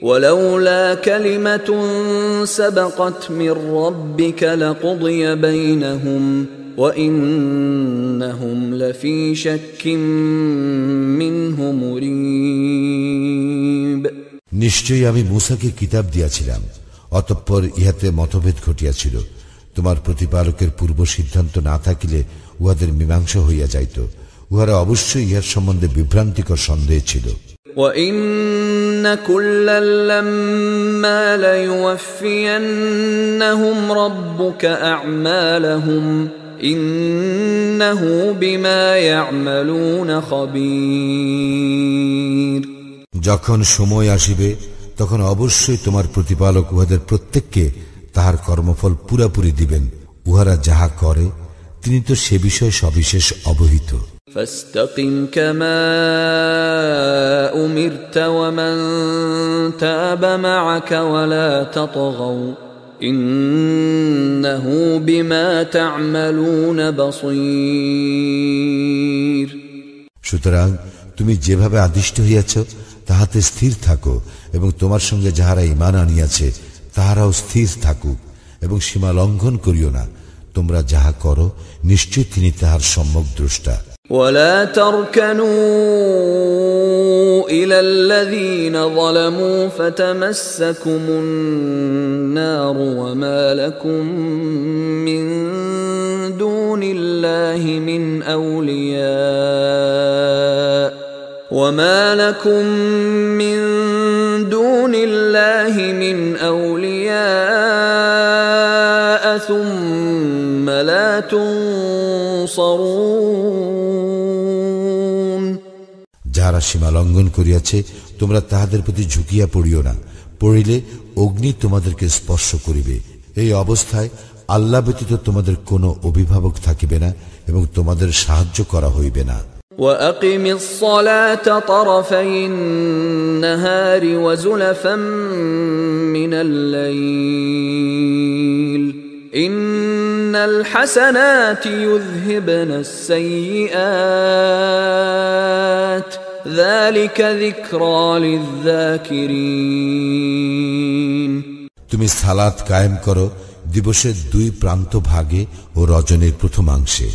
S1: وَلَوْلَا كَلِمَةٌ سَبَقَتْ مِنْ رَبِّكَ لَقُضِيَ بَيْنَهُمْ وَإِنَّهُمْ لَفِي شَكٍّ مِنْهُ مُرِيبٍ।
S2: নিশ্চয়ই আমি মূসাকে কিতাব দিয়াছিলাম, অতঃপর ইহাতে মতভেদ ঘটিয়াছিল। তোমার প্রতিপালকের পূর্ব সিদ্ধান্ত না থাকিলে উহাদের মীমাংসা হইয়া যাইত। উহারা অবশ্যই ইহার সম্বন্ধে বিভ্রান্তিকর সন্দেহ ছিল।
S1: وَإِنَّ كُلًّا لَّمَّا لَيُوَفِّيَنَّهُمْ رَبُّكَ أَعْمَالَهُمْ إِنَّهُ بِمَا يَعْمَلُونَ خَبِيرٌ।
S2: যখন সময় আসিবে তখন অবশ্যই তোমার প্রতিপালক উহাদের প্রত্যেককে তাহার কর্মফল পুরাপুরি দিবেন। উহারা যাহা করে তিনি তো সে বিষয়ে সবিশেষ অবহিত।
S1: فاستقم كما أمرت ومن تاب معك ولا تطغوا إنه بما تعملون بصير।
S2: সুতরাং তুমি যেভাবে আদিষ্ট হইয়াছ তাহাতে স্থির থাকো, এবং তোমার সঙ্গে যাহারা ঈমান আনিয়াছে তাহারাও স্থির থাকুক, এবং সীমা লঙ্ঘন করিও না। তোমরা যাহা করো নিশ্চয় তিনি তাহার সম্যক দ্রষ্টা।
S1: ولا تركنوا إلى الذين ظلموا فتمسكم النار وما لكم من دون الله من أولياء ثم لا تنصرون।
S2: যাহারা সীমা লঙ্ঘন করিয়াছে তোমরা তাহাদের প্রতি ঝুঁকিয়া পড়িও না, পড়িলে অগ্নি তোমাদেরকে স্পর্শ করিবে। এই অবস্থায় আল্লাহ ব্যতীত তোমাদের কোনো অভিভাবক থাকিবে না এবং তোমাদের সাহায্য করা হইবে না।
S1: وَأَقِمِ الصَّلَاةَ طَرَفَيِ النَّهَارِ وَزُلَفًا مِّنَ اللَّيْلِ إِنَّ الْحَسَنَاتِ يُذْهِبْنَ السَّيِّئَاتِ ذَلِكَ ذِكْرَى لِلذَّاكِرِينَ।
S2: তুমি সালাত কায়েম করো দিবসের দুই প্রান্ত ভাগে ও রজনীর প্রথমাংশে।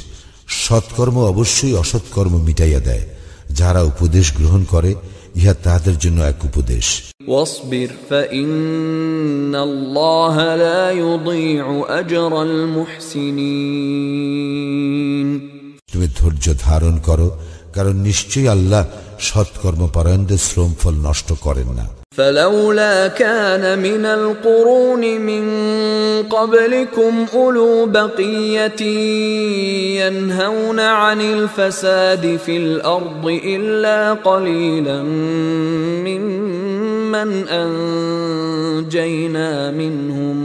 S2: সৎকর্ম অবশ্যই অসৎকর্ম মিটাইয়া দেয়। যারা উপদেশ গ্রহণ করে ইহা তাহাদের জন্য এক উপদেশ।
S1: واصبر فإن الله لا يضيع أجر المحسنين
S2: তুমি ধৈর্য ধারণ করো, কারণ নিশ্চয়ই আল্লাহ সৎকর্মপরায়ণদের শ্রমফল নষ্ট করেন না।
S1: فلولا كان من القرون من قبلكم أولو بقية ينهون عن الفساد في الأرض إلا قليلا ممن أنجينا منهم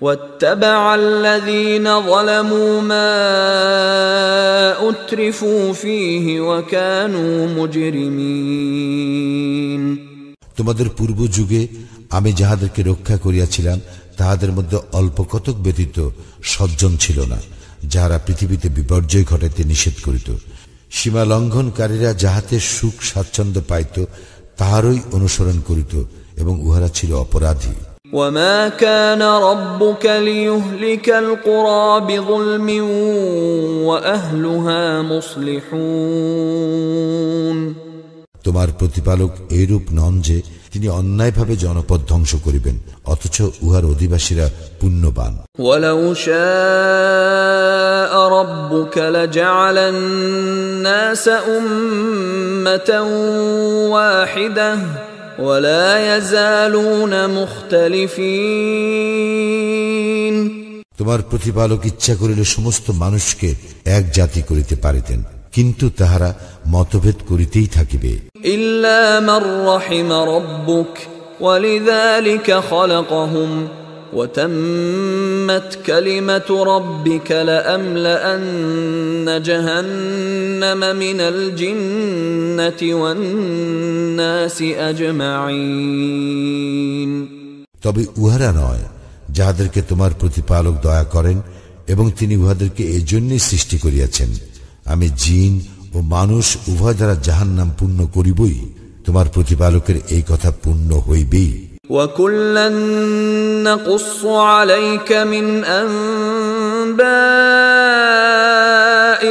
S1: واتبع الذين ظلموا ما أترفوا فيه وكانوا مجرمين
S2: তোমাদের পূর্ব যুগে আমি যাহাদেরকে রক্ষা করিয়াছিলাম তাহাদের মধ্যে অল্প কতক ব্যতীত সজ্জন ছিল না, যাহারা পৃথিবীতে বিপর্যয় ঘটাইতে নিষেধ করিত। সীমা লঙ্ঘনকারীরা যাহাতে সুখ স্বাচ্ছন্দ্য পাইত তাহারই অনুসরণ করিত এবং উহারা ছিল অপরাধী।
S1: وما كان ربك ليهلك القرى بظلم وأهلها مصلحون
S2: তোমার প্রতিপালক এইরূপ নন যে তিনি অন্যায়ভাবে জনপদ ধ্বংস করিবেন, অথচ উহার অধিবাসীরা পুণ্যবান।
S1: ولو شاء ربك لجعل الناس أمة واحدة ولا يزالون مختلفين
S2: তোমার প্রতিপালক ইচ্ছা করিলে সমস্ত মানুষকে এক জাতি করিতে পারিতেন, কিন্তু তাহারা মতভেদ করিতেই থাকিবে।
S1: إلا من رحم ربك ولذلك خلقهم وتمت كلمة ربك لأملأن جهنم من الجنة والناس أجمعين
S2: তবে উহারা নয় যাহাদেরকে তোমার প্রতিপালক দয়া করেন এবং তিনি উহাদেরকে এজন্যই সৃষ্টি করিয়াছেন। আমি জিন ও মানুষ উভয় দ্বারা জাহান্নাম পূর্ণ করিবই, তোমার প্রতিপালকের এই কথা পূর্ণ হইবেই।
S1: وَكُلًّا نَّقُصُّ عَلَيْكَ مِنْ أَنبَاءِ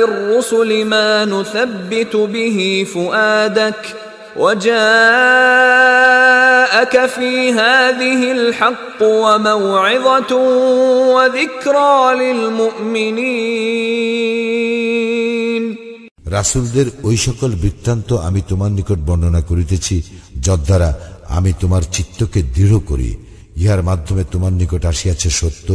S1: الرُّسُلِ مَا نُثَبِّتُ بِهِ فُؤَادَكَ وَجَاءَكَ فِي هَٰذِهِ الْحَقُّ وَمَوْعِظَةٌ وَذِكْرَىٰ لِلْمُؤْمِنِينَ
S2: রাসূলদের ওই সকল বৃত্তান্ত আমি তোমার নিকট বর্ণনা করিতেছি যদ্বারা আমি তোমার চিত্তকে দৃঢ় করি। ইহার মাধ্যমে তোমার নিকট আসিয়াছে সত্য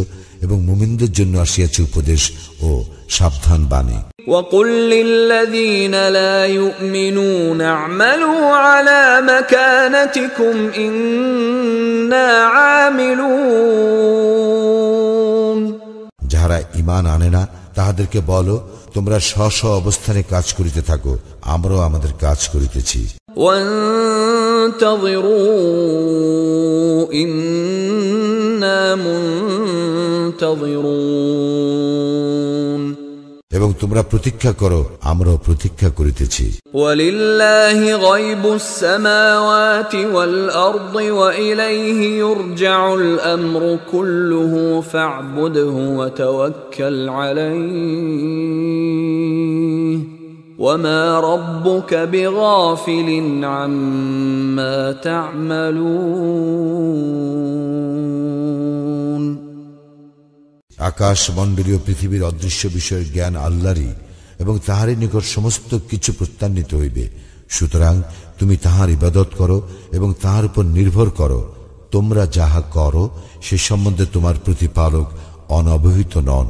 S2: এবং মুমিনদের জন্য আসিয়াছে উপদেশ ও সাবধান বাণী।
S1: وَقُل لِّلَّذِينَ لَا يُؤْمِنُونَ اعْمَلُوا عَلَى مَكَانَتِكُمْ إِنَّا عَامِلُونَ
S2: যাহারা ঈমান আনে না তাহাদেরকে বলো, তোমরা স্ব স্ব অবস্থানে কাজ করিতে থাকো, আমরাও আমাদের কাজ করিতেছি।
S1: وَانتَظِرُوا إِنَّا مُنتَظِرُونَ
S2: এবং তোমরা প্রতীক্ষা করো, আমরাও প্রতীক্ষা করিতেছি।
S1: وَلِلَّهِ غَيْبُ السَّمَاوَاتِ وَالْأَرْضِ وَإِلَيْهِ يُرْجَعُ الْأَمْرُ كُلُّهُ فَاعْبُدْهُ وَتَوَكَّلْ عَلَيْهِ وَمَا رَبُّكَ بِغَافِلٍ عَمَّا تَعْمَلُونَ
S2: আকাশ মণ্ডলীয় পৃথিবীর অদৃশ্য বিষয়ের জ্ঞান আল্লাহরই এবং তাহারই নিকট সমস্ত কিছু প্রত্যান্বিত হইবে। সুতরাং তুমি তাহার ইবাদত করো এবং তাহার উপর নির্ভর করো। তোমরা যাহা করো সে সম্বন্ধে তোমার প্রতিপালক অনবহিত নন।